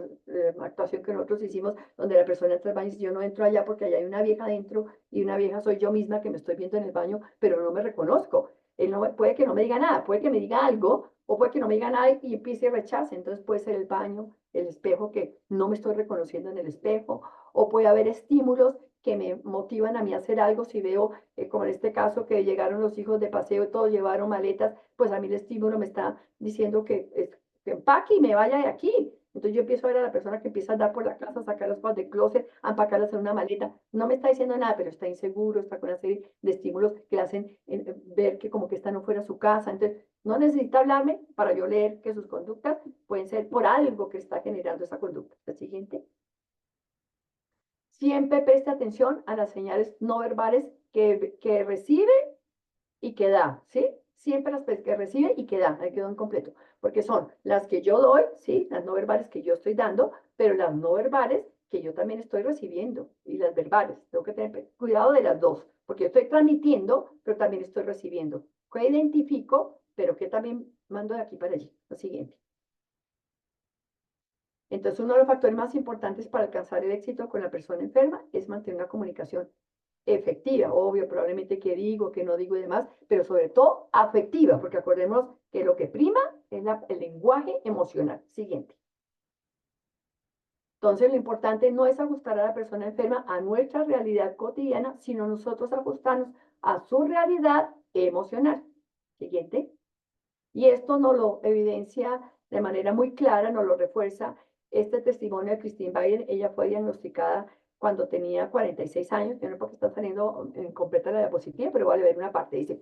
actuación que nosotros hicimos, donde la persona entra al baño y dice, yo no entro allá porque allá hay una vieja adentro y una vieja soy yo misma que me estoy viendo en el baño, pero no me reconozco. Él no, puede que no me diga nada, puede que me diga algo o puede que no me diga nada y empiece a rechace. Entonces puede ser el baño, el espejo, que no me estoy reconociendo en el espejo, o puede haber estímulos que me motivan a mí a hacer algo. Si veo, como en este caso, que llegaron los hijos de paseo y todos llevaron maletas, pues a mí el estímulo me está diciendo que empaque y me vaya de aquí. Entonces yo empiezo a ver a la persona que empieza a andar por la casa, a sacar las cosas del closet, a empacarlas en una maleta. No me está diciendo nada, pero está inseguro, está con una serie de estímulos que le hacen ver que como que está no fuera su casa. Entonces no necesita hablarme para yo leer que sus conductas pueden ser por algo que está generando esa conducta. La siguiente. Siempre preste atención a las señales no verbales que recibe y que da, ¿sí? Siempre las que recibe y que da, ahí quedó en completo, porque son las que yo doy, ¿sí? Las no verbales que yo estoy dando, pero las no verbales que yo también estoy recibiendo y las verbales. Tengo que tener cuidado de las dos, porque yo estoy transmitiendo, pero también estoy recibiendo. ¿Qué identifico, pero que también mando de aquí para allí? Lo siguiente. Entonces, uno de los factores más importantes para alcanzar el éxito con la persona enferma es mantener una comunicación efectiva, obvio, probablemente qué digo, qué no digo y demás, pero sobre todo afectiva, porque acordemos que lo que prima es el lenguaje emocional. Siguiente. Entonces, lo importante no es ajustar a la persona enferma a nuestra realidad cotidiana, sino nosotros ajustarnos a su realidad emocional. Siguiente. Y esto nos lo evidencia de manera muy clara, nos lo refuerza este testimonio de Christine Biden. Ella fue diagnosticada cuando tenía 46 años, yo no sé por qué está saliendo en completa la diapositiva, pero vale ver una parte. Dice,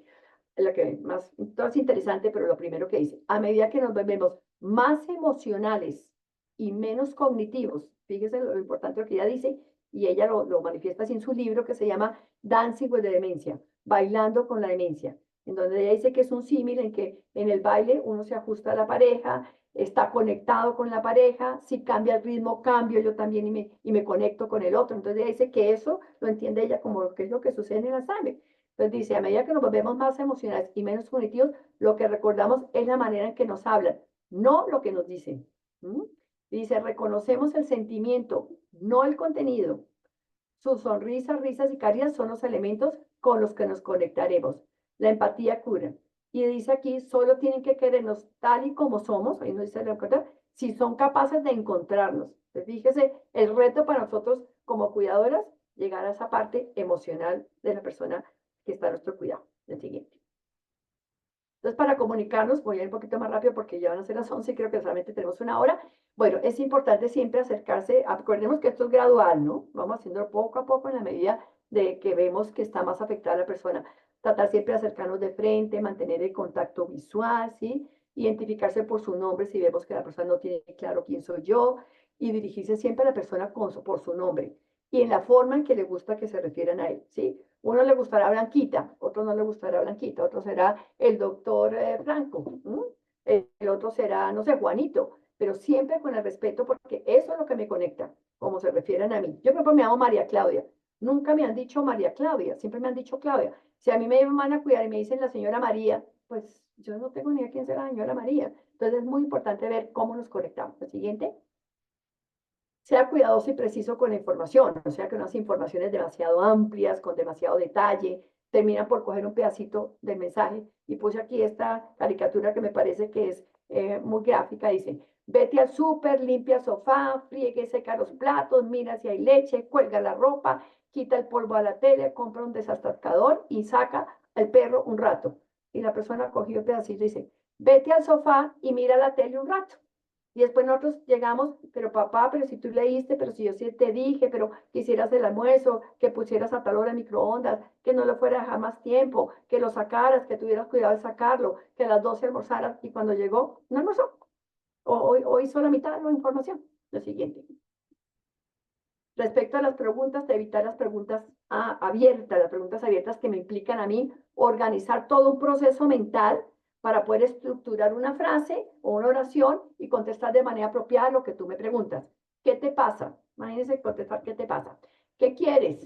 la que más, todo es interesante, pero lo primero que dice, a medida que nos volvemos más emocionales y menos cognitivos, fíjese lo importante lo que ella dice, y ella lo manifiesta así en su libro que se llama Dancing with the Demencia, bailando con la demencia, en donde ella dice que es un símil en que en el baile uno se ajusta a la pareja, está conectado con la pareja, si cambia el ritmo, cambio yo también y me conecto con el otro. Entonces ella dice que eso lo entiende ella como que es lo que sucede en la sangre. Entonces dice, a medida que nos volvemos más emocionales y menos cognitivos, lo que recordamos es la manera en que nos hablan, no lo que nos dicen. ¿Mm? Dice, reconocemos el sentimiento, no el contenido. Sus sonrisas, risas y carías son los elementos con los que nos conectaremos. La empatía cura. Y dice aquí, solo tienen que querernos tal y como somos, ahí nos dice la encuesta, si son capaces de encontrarnos. Entonces, fíjese, el reto para nosotros como cuidadoras, llegar a esa parte emocional de la persona que está a nuestro cuidado. El siguiente. Entonces, para comunicarnos, voy a ir un poquito más rápido porque ya van a ser las 11 y creo que solamente tenemos una hora. Bueno, es importante siempre acercarse, acordemos que esto es gradual, ¿no? Vamos haciéndolo poco a poco en la medida de que vemos que está más afectada la persona. Tratar siempre de acercarnos de frente, mantener el contacto visual, ¿sí? Identificarse por su nombre si vemos que la persona no tiene claro quién soy yo y dirigirse siempre a la persona por su nombre y en la forma en que le gusta que se refieran a él, ¿sí? Uno le gustará Blanquita, otro no le gustará Blanquita, otro será el doctor Franco, el otro será, no sé, Juanito, pero siempre con el respeto porque eso es lo que me conecta, como se refieren a mí. Yo, por ejemplo, me llamo María Claudia, nunca me han dicho María Claudia, siempre me han dicho Claudia. Si a mí me van a cuidar y me dicen la señora María, pues yo no tengo ni a quién será la señora María. Entonces es muy importante ver cómo nos conectamos. El siguiente. Sea cuidadoso y preciso con la información, o sea que unas informaciones demasiado amplias, con demasiado detalle, terminan por coger un pedacito del mensaje. Y puse aquí esta caricatura que me parece que es muy gráfica, dice, vete al súper, limpia el sofá, friegue, seca los platos, mira si hay leche, cuelga la ropa, quita el polvo a la tele, compra un desatascador y saca al perro un rato. Y la persona cogió el pedacito y dice, vete al sofá y mira la tele un rato. Y después nosotros llegamos, pero papá, pero si tú leíste, pero si yo sí te dije, pero que hicieras el almuerzo, que pusieras a tal hora el microondas, que no lo fuera a dejar más tiempo, que lo sacaras, que tuvieras cuidado de sacarlo, que a las 12 almorzaras y cuando llegó, no almorzó. O hizo la mitad de la información. Lo siguiente. Respecto a las preguntas, de evitar las preguntas abiertas, las preguntas abiertas que me implican a mí organizar todo un proceso mental para poder estructurar una frase o una oración y contestar de manera apropiada lo que tú me preguntas. ¿Qué te pasa? Imagínense contestar, ¿qué te pasa? ¿Qué quieres?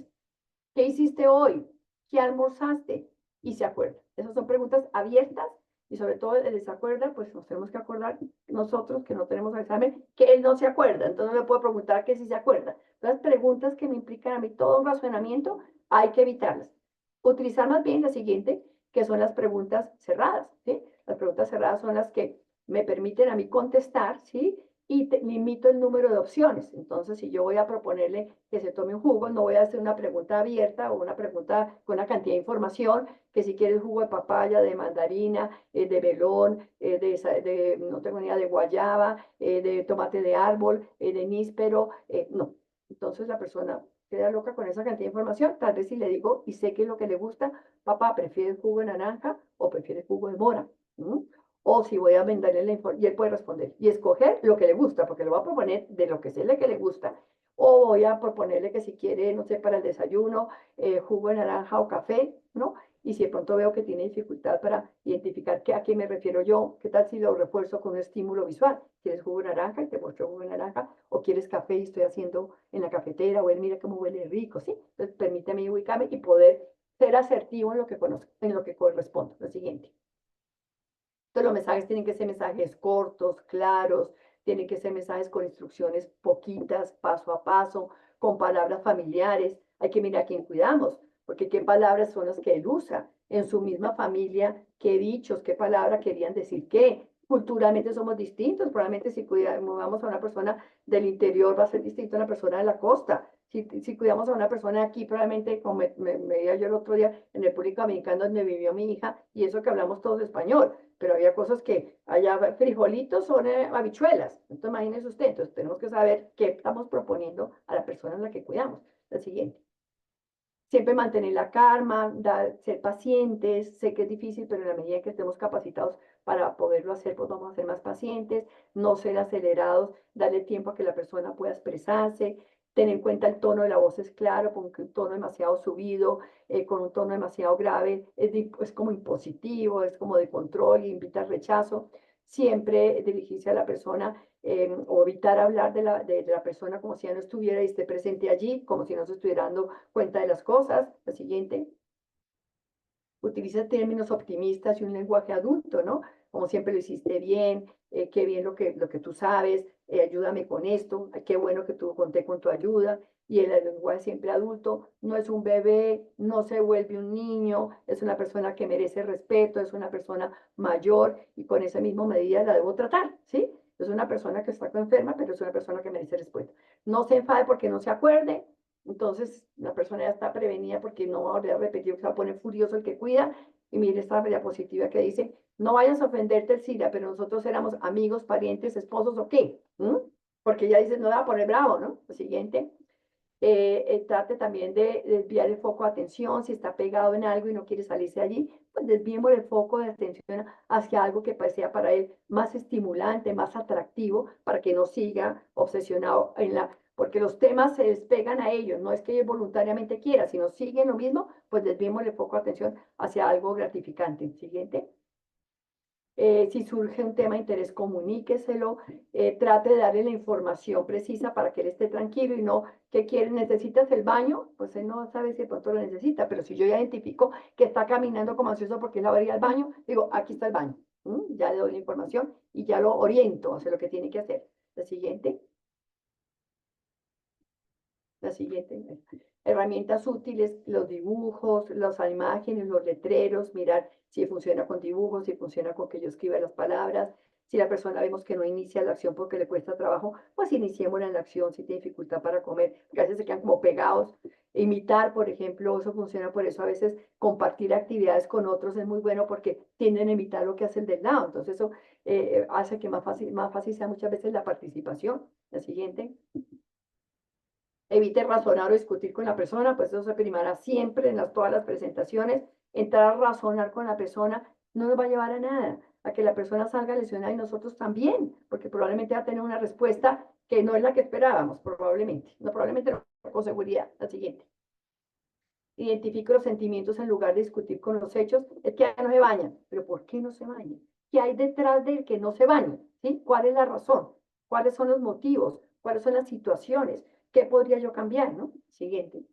¿Qué hiciste hoy? ¿Qué almorzaste? y se acuerda. Esas son preguntas abiertas y sobre todo el desacuerda, pues nos tenemos que acordar nosotros que no tenemos examen, que él no se acuerda, entonces no me puedo preguntar que si se acuerda. Las preguntas que me implican a mí todo un razonamiento, hay que evitarlas. Utilizar más bien la siguiente, que son las preguntas cerradas, ¿sí? Las preguntas cerradas son las que me permiten a mí contestar, ¿sí? Y limito el número de opciones. Entonces, si yo voy a proponerle que se tome un jugo, no voy a hacer una pregunta abierta o una pregunta con una cantidad de información, que si quieres jugo de papaya, de mandarina, de melón, no tengo ni idea, de guayaba, de tomate de árbol, de níspero, no. Entonces la persona queda loca con esa cantidad de información. Tal vez si le digo y sé que es lo que le gusta, papá, ¿prefieres jugo de naranja o prefieres jugo de mora? ¿Mm? O si voy a venderle la información, y él puede responder y escoger lo que le gusta, porque lo va a proponer de lo que sé que le gusta. O voy a proponerle que si quiere, no sé, para el desayuno, jugo de naranja o café, ¿no? Y si de pronto veo que tiene dificultad para identificar a qué me refiero yo, ¿qué tal si lo refuerzo con un estímulo visual? ¿Quieres jugo de naranja? Y te muestro jugo de naranja. ¿O quieres café y estoy haciendo en la cafetera? O él mira cómo huele rico, ¿sí? Entonces permíteme ubicarme y poder ser asertivo en lo que conozco, en lo que corresponde. Lo siguiente. Entonces los mensajes tienen que ser mensajes cortos, claros, tienen que ser mensajes con instrucciones poquitas, paso a paso, con palabras familiares. Hay que mirar a quién cuidamos, porque qué palabras son las que él usa en su misma familia, qué dichos, qué palabras querían decir qué. Culturalmente somos distintos, probablemente si cuidamos a una persona del interior va a ser distinto a una persona de la costa. Si cuidamos a una persona de aquí, probablemente, como me veía yo el otro día en República Dominicana, donde vivió mi hija, y eso que hablamos todos español, pero había cosas que allá frijolitos son habichuelas. Entonces, imagínense usted, entonces tenemos que saber qué estamos proponiendo a la persona en la que cuidamos. La siguiente. Siempre mantener la calma, ser pacientes. Sé que es difícil, pero en la medida que estemos capacitados para poderlo hacer, pues vamos a ser más pacientes, no ser acelerados, darle tiempo a que la persona pueda expresarse, tener en cuenta el tono de la voz es claro, porque un tono demasiado subido, con un tono demasiado grave, es como impositivo, es como de control, invita al rechazo. Siempre dirigirse a la persona o evitar hablar de la persona como si ya no estuviera y esté presente allí, como si no se estuviera dando cuenta de las cosas. La siguiente, utiliza términos optimistas y un lenguaje adulto, ¿no? Como siempre lo hiciste bien, qué bien lo que tú sabes, ayúdame con esto, qué bueno que tú conté con tu ayuda. Y el lenguaje siempre adulto no es un bebé, no se vuelve un niño, es una persona que merece respeto, es una persona mayor y con esa misma medida la debo tratar, ¿sí? Es una persona que está enferma, pero es una persona que merece respeto. No se enfade porque no se acuerde, entonces, la persona ya está prevenida porque no va a volver a repetir, se va a poner furioso el que cuida. Y mire esta diapositiva que dice, no vayas a ofenderte, Tercila, pero nosotros éramos amigos, parientes, esposos o qué. ¿Mm? Porque ella dice, no va a poner bravo, ¿no? Lo siguiente, trate también de desviar el foco de atención. Si está pegado en algo y no quiere salirse de allí, pues desviemos el foco de atención hacia algo que sea para él más estimulante, más atractivo, para que no siga obsesionado porque los temas se despegan a ellos, no es que ellos voluntariamente quiera, sino siguen lo mismo, pues desviemos el foco de atención hacia algo gratificante. Siguiente. Si surge un tema de interés, comuníqueselo, trate de darle la información precisa para que él esté tranquilo y no, ¿qué quieres? ¿Necesitas el baño? Pues él no sabe si de pronto lo necesita, pero si yo ya identifico que está caminando como ansioso porque él va a ir al baño, digo, aquí está el baño. Ya le doy la información y ya lo oriento hacia lo que tiene que hacer. La siguiente. La siguiente. Herramientas útiles, los dibujos, las imágenes, los letreros, mirar si funciona con dibujos, si funciona con que yo escriba las palabras. Si la persona vemos que no inicia la acción porque le cuesta trabajo, pues iniciemos la acción si tiene dificultad para comer, porque a veces se quedan como pegados. Imitar, por ejemplo, eso funciona por eso a veces compartir actividades con otros es muy bueno porque tienden a imitar lo que hace el del lado. Entonces eso hace que más fácil sea muchas veces la participación. La siguiente. Evite razonar o discutir con la persona, pues eso se primará siempre en todas las presentaciones. Entrar a razonar con la persona no nos va a llevar a nada, a que la persona salga lesionada y nosotros también, porque probablemente va a tener una respuesta que no es la que esperábamos, probablemente. No, probablemente no, con seguridad. La siguiente. Identifique los sentimientos en lugar de discutir con los hechos. Es que no se bañan. ¿Pero por qué no se bañan? ¿Qué hay detrás del que no se bañe? ¿Sí? ¿Cuál es la razón? ¿Cuáles son los motivos? ¿Cuáles son las situaciones? ¿Qué podría yo cambiar? ¿No? Siguiente.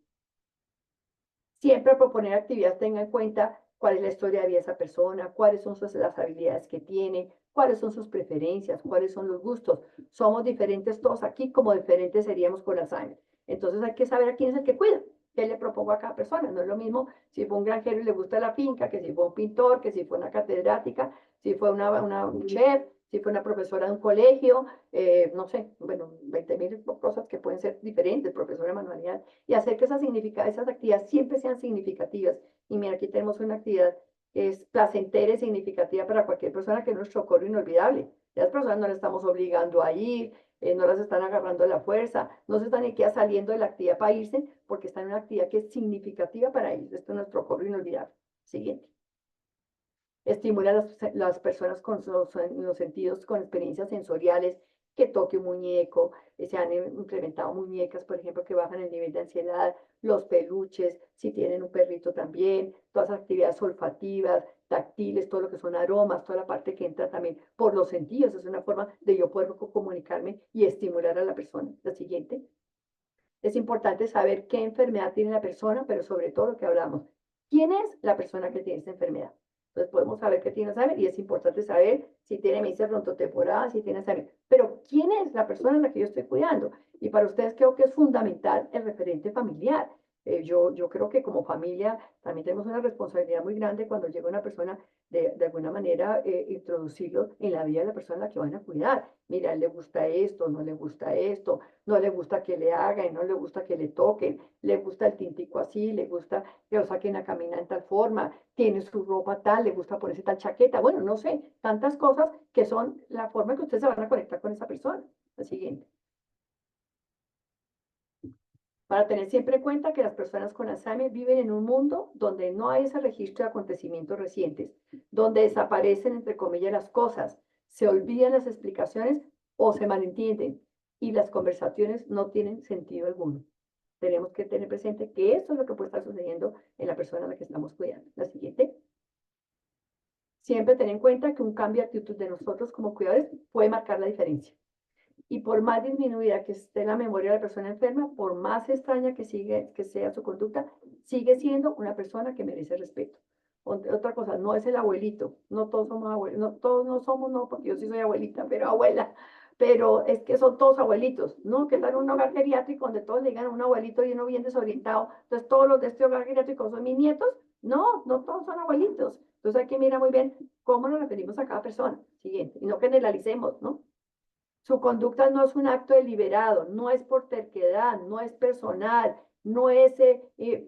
Siempre proponer actividades tenga en cuenta cuál es la historia de vida de esa persona, cuáles son las habilidades que tiene, cuáles son sus preferencias, cuáles son los gustos. Somos diferentes todos aquí, como diferentes seríamos con Alzheimer. Entonces hay que saber a quién es el que cuida. ¿Qué le propongo a cada persona? No es lo mismo si fue un granjero y le gusta la finca, que si fue un pintor, que si fue una catedrática, si fue un chef, si fue una profesora de un colegio, no sé, bueno, 20.000 cosas que pueden ser diferentes, profesora de manualidad, y hacer que esas actividades siempre sean significativas. Y mira, aquí tenemos una actividad que es placentera y significativa para cualquier persona, que es nuestro coro inolvidable. Las personas no le estamos obligando a ir, no las están agarrando a la fuerza, no se están ni siquiera saliendo de la actividad para irse, porque están en una actividad que es significativa para ellos. Esto es nuestro coro inolvidable. Siguiente. Estimula a las personas con los sentidos, con experiencias sensoriales, que toque un muñeco, se han implementado muñecas, por ejemplo, que bajan el nivel de ansiedad, los peluches, si tienen un perrito también, todas las actividades olfativas, táctiles, todo lo que son aromas, toda la parte que entra también por los sentidos, es una forma de yo poder comunicarme y estimular a la persona. La siguiente. Es importante saber qué enfermedad tiene la persona, pero sobre todo lo que hablamos, ¿quién es la persona que tiene esta enfermedad? Entonces podemos saber qué tiene Alzheimer y es importante saber si tiene demencia frontotemporal, si tiene Alzheimer. Pero ¿quién es la persona en la que yo estoy cuidando? Y para ustedes creo que es fundamental el referente familiar. Yo creo que como familia también tenemos una responsabilidad muy grande cuando llega una persona de alguna manera introducirlo en la vida de la persona a la que van a cuidar. Mira, le gusta esto, no le gusta esto, no le gusta que le hagan, no le gusta que le toquen, le gusta el tintico así, le gusta que lo saquen a caminar en tal forma, tiene su ropa tal, le gusta ponerse tal chaqueta, bueno, no sé, tantas cosas que son la forma en que ustedes se van a conectar con esa persona. La siguiente. Para tener siempre en cuenta que las personas con Alzheimer viven en un mundo donde no hay ese registro de acontecimientos recientes, donde desaparecen, entre comillas, las cosas, se olvidan las explicaciones o se malentienden y las conversaciones no tienen sentido alguno. Tenemos que tener presente que esto es lo que puede estar sucediendo en la persona a la que estamos cuidando. La siguiente. Siempre tener en cuenta que un cambio de actitud de nosotros como cuidadores puede marcar la diferencia. Y por más disminuida que esté la memoria de la persona enferma, por más extraña que sea su conducta, sigue siendo una persona que merece respeto. Otra cosa, no es el abuelito, no todos somos abuelos, no todos no somos, no, porque yo sí soy abuelita, pero abuela, pero es que son todos abuelitos, ¿no? Que están en un hogar geriátrico donde todos le digan a un abuelito y uno bien desorientado, entonces todos los de este hogar geriátrico son mis nietos, no, no todos son abuelitos. Entonces hay que mirar muy bien cómo nos referimos a cada persona. Siguiente, y no generalicemos, ¿no? Su conducta no es un acto deliberado, no es por terquedad, no es personal, no es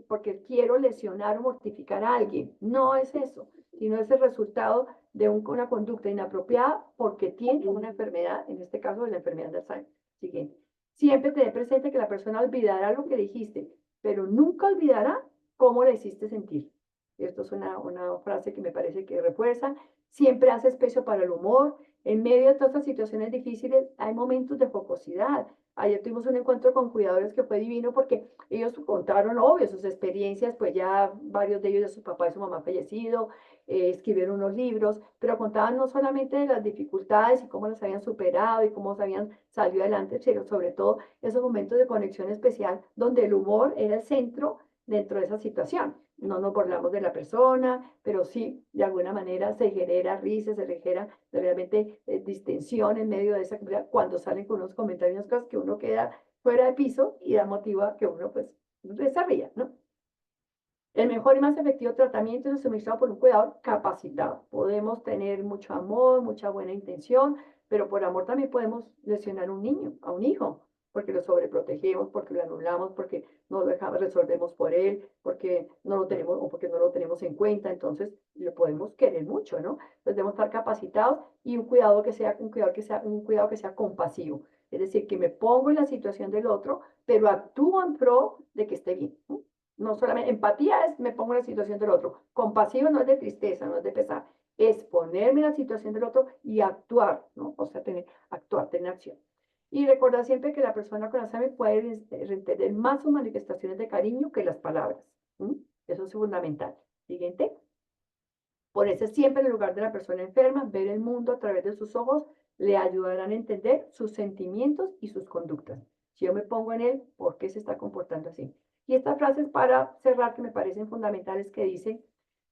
porque quiero lesionar o mortificar a alguien, no es eso, sino es el resultado de una conducta inapropiada porque tiene una enfermedad, en este caso de la enfermedad de Alzheimer. Siguiente. Siempre tener presente que la persona olvidará lo que dijiste, pero nunca olvidará cómo la hiciste sentir. Esto es una frase que me parece que refuerza. Siempre hace espacio para el humor, en medio de todas estas situaciones difíciles hay momentos de jocosidad. Ayer tuvimos un encuentro con cuidadores que fue divino porque ellos contaron, obvio, sus experiencias, pues ya varios de ellos de su papá y su mamá fallecido, escribieron unos libros, pero contaban no solamente de las dificultades y cómo las habían superado y cómo se habían salido adelante, sino sobre todo esos momentos de conexión especial donde el humor era el centro dentro de esa situación. No nos burlamos de la persona, pero sí, de alguna manera se genera risa, se genera realmente distensión en medio de esa comunidad cuando salen con unos comentarios, unas cosas que uno queda fuera de piso y da motivo a que uno pues se ría, ¿no? El mejor y más efectivo tratamiento es suministrado por un cuidador capacitado. Podemos tener mucho amor, mucha buena intención, pero por amor también podemos lesionar a un niño, a un hijo, porque lo sobreprotegemos, porque lo anulamos, porque no lo dejamos, resolvemos por él, porque no lo tenemos o porque no lo tenemos en cuenta, entonces lo podemos querer mucho, ¿no? Entonces debemos estar capacitados y un cuidado que sea un cuidado que sea compasivo, es decir, que me pongo en la situación del otro, pero actúo en pro de que esté bien, ¿no? No solamente empatía es me pongo en la situación del otro. Compasivo no es de tristeza, no es de pesar. Es ponerme en la situación del otro y actuar, ¿no? O sea, actuar, tener acción. Y recordar siempre que la persona con Alzheimer puede entender más sus manifestaciones de cariño que las palabras. ¿Mm? Eso es fundamental. Siguiente. Ponerse siempre en el lugar de la persona enferma, ver el mundo a través de sus ojos, le ayudarán a entender sus sentimientos y sus conductas. Si yo me pongo en él, ¿por qué se está comportando así? Y estas frases para cerrar que me parecen fundamentales que dicen,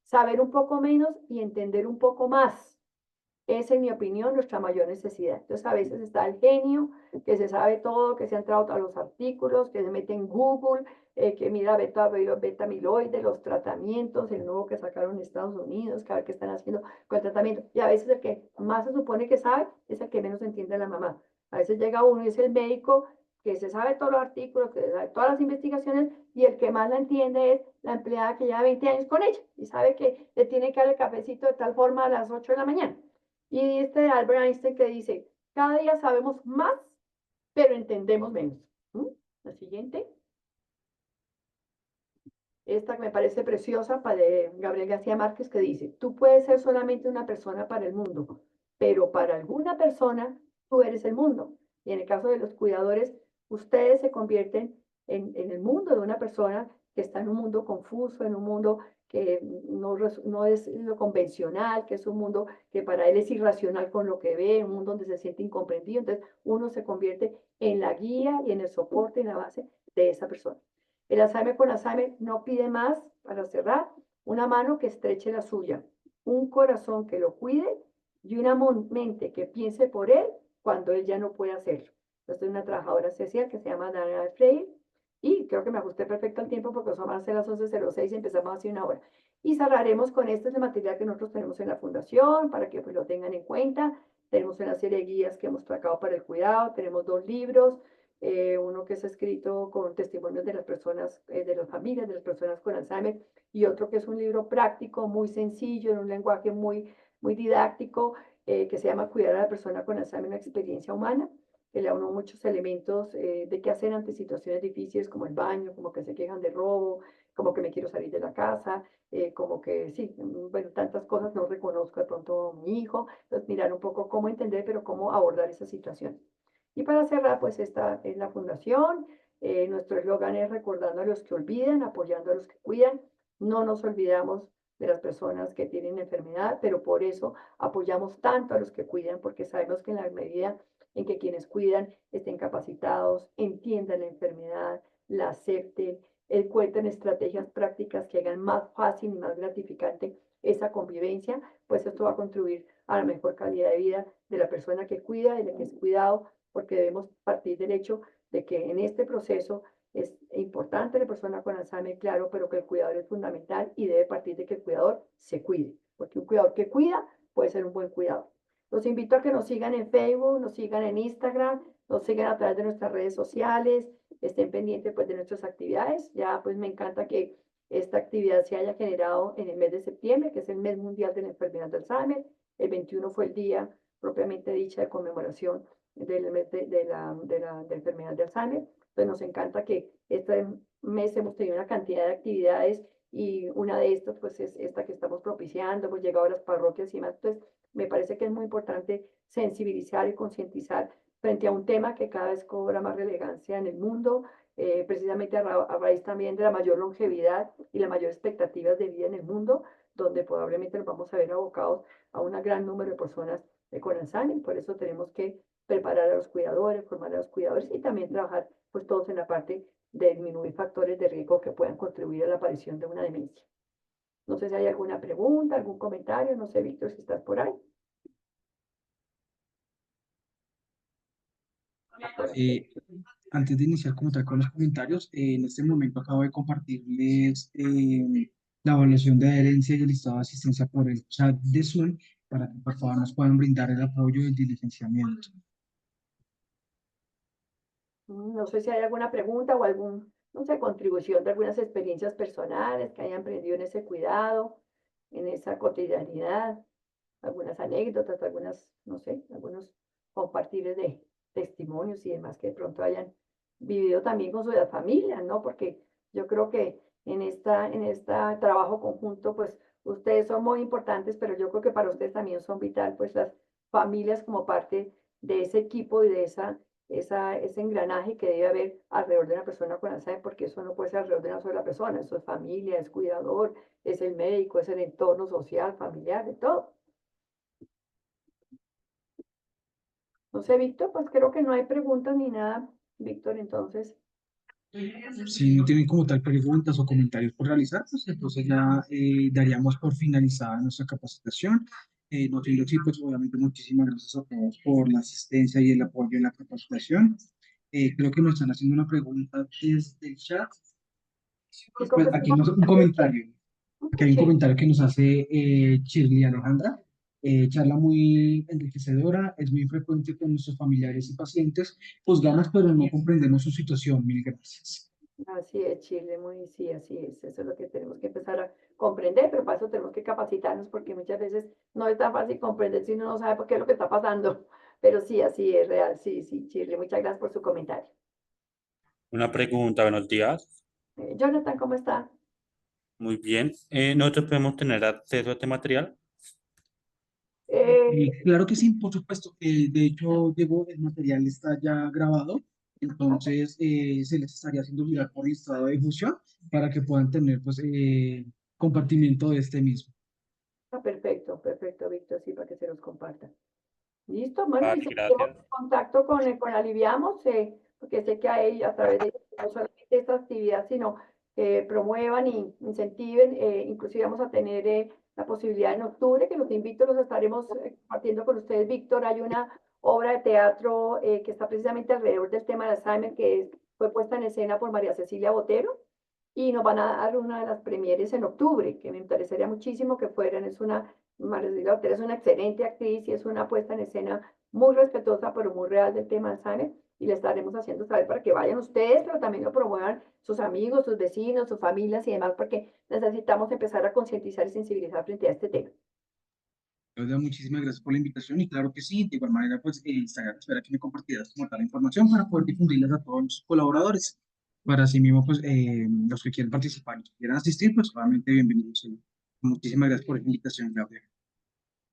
saber un poco menos y entender un poco más. Es, en mi opinión, nuestra mayor necesidad. Entonces, a veces está el genio, que se sabe todo, que se ha entrado a los artículos, que se mete en Google, que mira beta amiloide, los tratamientos, el nuevo que sacaron en Estados Unidos, que a ver qué están haciendo con el tratamiento. Y a veces el que más se supone que sabe es el que menos entiende a la mamá. A veces llega uno y es el médico que se sabe todos los artículos, que sabe todas las investigaciones, y el que más la entiende es la empleada que lleva 20 años con ella y sabe que le tiene que dar el cafecito de tal forma a las 8 de la mañana. Y este Albert Einstein que dice, cada día sabemos más, pero entendemos menos. ¿Mm? La siguiente. Esta me parece preciosa para Gabriel García Márquez que dice, tú puedes ser solamente una persona para el mundo, pero para alguna persona tú eres el mundo. Y en el caso de los cuidadores, ustedes se convierten en el mundo de una persona que está en un mundo confuso, en un mundo que no es lo convencional, que es un mundo que para él es irracional con lo que ve, un mundo donde se siente incomprendido. Entonces uno se convierte en la guía y en el soporte, en la base de esa persona. El Alzheimer con Alzheimer no pide más, para cerrar, una mano que estreche la suya, un corazón que lo cuide y una mente que piense por él cuando él ya no puede hacerlo. Yo soy una trabajadora social que se llama Dana Freire y creo que me ajusté perfecto al tiempo porque son más de las 11:06 y empezamos hace una hora. Y cerraremos con este es el material que nosotros tenemos en la fundación para que pues, lo tengan en cuenta. Tenemos una serie de guías que hemos sacado para el cuidado, tenemos 2 libros, uno que es escrito con testimonios de las personas, de las familias, de las personas con Alzheimer, y otro que es un libro práctico, muy sencillo, en un lenguaje muy didáctico, que se llama Cuidar a la persona con Alzheimer, una experiencia humana, que le da uno muchos elementos de qué hacer ante situaciones difíciles como el baño, como que se quejan de robo, como que me quiero salir de la casa, como que sí, bueno, tantas cosas, no reconozco de pronto a mi hijo, entonces mirar un poco cómo entender, pero cómo abordar esa situación. Y para cerrar, pues esta es la fundación. Nuestro eslogan es recordando a los que olvidan, apoyando a los que cuidan. No nos olvidamos de las personas que tienen enfermedad, pero por eso apoyamos tanto a los que cuidan, porque sabemos que en la medida en que quienes cuidan estén capacitados, entiendan la enfermedad, la acepten, encuentren estrategias prácticas que hagan más fácil y más gratificante esa convivencia, pues esto va a contribuir a la mejor calidad de vida de la persona que cuida, de la que es cuidado, porque debemos partir del hecho de que en este proceso es importante la persona con Alzheimer, claro, pero que el cuidador es fundamental y debe partir de que el cuidador se cuide, porque un cuidador que cuida puede ser un buen cuidador. Los invito a que nos sigan en Facebook, nos sigan en Instagram, nos sigan a través de nuestras redes sociales, estén pendientes pues de nuestras actividades. Ya pues me encanta que esta actividad se haya generado en el mes de septiembre, que es el mes mundial de la enfermedad de Alzheimer. El 21 fue el día propiamente dicha de conmemoración del mes de enfermedad de Alzheimer. Entonces nos encanta que este mes hemos tenido una cantidad de actividades y una de estas pues es esta que estamos propiciando, hemos llegado a las parroquias y más. Entonces me parece que es muy importante sensibilizar y concientizar frente a un tema que cada vez cobra más relevancia en el mundo, precisamente a raíz también de la mayor longevidad y las mayores expectativas de vida en el mundo, donde probablemente nos vamos a ver abocados a un gran número de personas con Alzheimer. Por eso tenemos que preparar a los cuidadores, formar a los cuidadores y también trabajar pues todos en la parte de disminuir factores de riesgo que puedan contribuir a la aparición de una demencia. No sé si hay alguna pregunta, algún comentario, no sé, Víctor, si estás por ahí. Eh, Antes de iniciar como tal con los comentarios, en este momento acabo de compartirles la evaluación de adherencia y el listado de asistencia por el chat de Zoom para que por favor nos puedan brindar el apoyo y el diligenciamiento. No sé si hay alguna pregunta o algún, no sé, contribución de algunas experiencias personales que hayan aprendido en ese cuidado, en esa cotidianidad, algunas anécdotas, algunas, no sé, algunos compartiles de testimonios y demás que de pronto hayan vivido también con sus familias, ¿no? Porque yo creo que en esta trabajo conjunto, pues ustedes son muy importantes, pero yo creo que para ustedes también son vital, pues las familias como parte de ese equipo y de ese engranaje que debe haber alrededor de una persona con Alzheimer, porque eso no puede ser alrededor de una sola persona, eso es familia, es cuidador, es el médico, es el entorno social, familiar, de todo. No sé, Víctor, pues creo que no hay preguntas ni nada, Víctor, entonces. Si no tienen como tal preguntas o comentarios por realizar, pues entonces ya daríamos por finalizada nuestra capacitación. No siendo así, pues obviamente muchísimas gracias a todos por la asistencia y el apoyo en la capacitación. Creo que nos están haciendo una pregunta desde el chat. Y Pues aquí contestemos un comentario. Aquí hay un chévere. comentario que nos hace Shirley Alejandra. Charla muy enriquecedora, es muy frecuente con nuestros familiares y pacientes. Juzgamos, pero no comprendemos su situación. Mil gracias. Así es, Chile, muy, sí, así es. Eso es lo que tenemos que empezar a comprender, pero para eso tenemos que capacitarnos porque muchas veces no es tan fácil comprender si uno no sabe por qué es lo que está pasando. Pero sí, así es real. Sí, sí, Chile, muchas gracias por su comentario. Una pregunta, buenos días. Jonathan, ¿cómo está? Muy bien. ¿Nosotros podemos tener acceso a este material? Claro que sí, por supuesto. De hecho, Diego, el material está ya grabado, entonces se les estaría haciendo llegar por listado de difusión para que puedan tener pues, compartimiento de este mismo. Perfecto, perfecto, Víctor, sí, para que se los comparta. Listo, bueno, y Vale, seguimos gracias. en contacto con Aliviamos, porque sé que a través de ellos, no solamente esta actividad, sino promuevan y incentiven, inclusive vamos a tener la posibilidad en octubre, que los invito, los estaremos compartiendo con ustedes, Víctor, hay una obra de teatro que está precisamente alrededor del tema de Alzheimer, fue puesta en escena por María Cecilia Botero, y nos van a dar una de las premieres en octubre, que me interesaría muchísimo que fueran, Maricela Otero es una excelente actriz y es una puesta en escena muy respetuosa, pero muy real del tema Alzheimer. Y le estaremos haciendo saber para que vayan ustedes, pero también lo promuevan sus amigos, sus vecinos, sus familias y demás, porque necesitamos empezar a concientizar y sensibilizar frente a este tema. Claudia, muchísimas gracias por la invitación y claro que sí, de igual manera, pues Instagram espera que me compartieras como tal la información para poder difundirlas a todos los colaboradores. Para así mismo, pues los que quieran participar y quieran asistir, pues obviamente bienvenidos. Muchísimas gracias por la invitación, Claudia.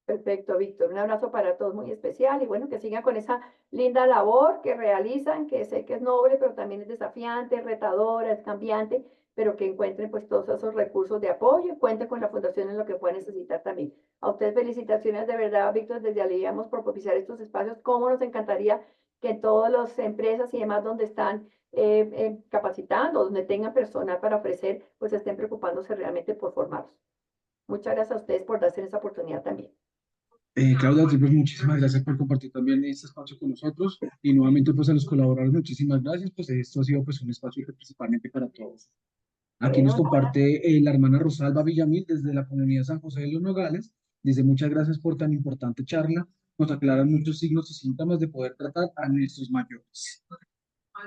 Perfecto, Víctor. Un abrazo para todos muy especial y bueno, que sigan con esa linda labor que realizan, que sé que es noble, pero también es desafiante, retadora, es cambiante, pero que encuentren pues todos esos recursos de apoyo y cuenten con la fundación en lo que puedan necesitar también. A ustedes felicitaciones de verdad, Víctor, desde Aliviamos por propiciar estos espacios. Cómo nos encantaría que en todas las empresas y demás donde están capacitando, donde tengan personal para ofrecer, pues estén preocupándose realmente por formarlos. Muchas gracias a ustedes por darse esa oportunidad también. Claudia, a ti, pues muchísimas gracias por compartir también este espacio con nosotros y nuevamente pues a los colaboradores muchísimas gracias, pues esto ha sido pues un espacio que principalmente para todos. Aquí nos Bueno, comparte la hermana Rosalba Villamil desde la comunidad San José de los Nogales. Dice muchas gracias por tan importante charla. Nos aclaran muchos signos y síntomas de poder tratar a nuestros mayores.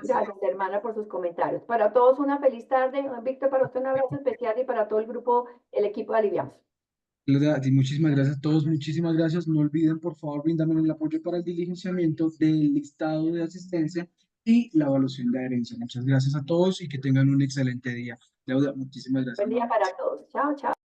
gracias, hermana, por sus comentarios. Para todos una feliz tarde. Víctor, para usted un abrazo especial y para todo el grupo, el equipo de Aliviamos. Claudia, a ti muchísimas gracias a todos, muchísimas gracias. No olviden, por favor, brindarme el apoyo para el diligenciamiento del listado de asistencia y la evaluación de adherencia. Muchas gracias a todos y que tengan un excelente día. Claudia, muchísimas gracias Buen día nuevamente. para todos. Chao, chao.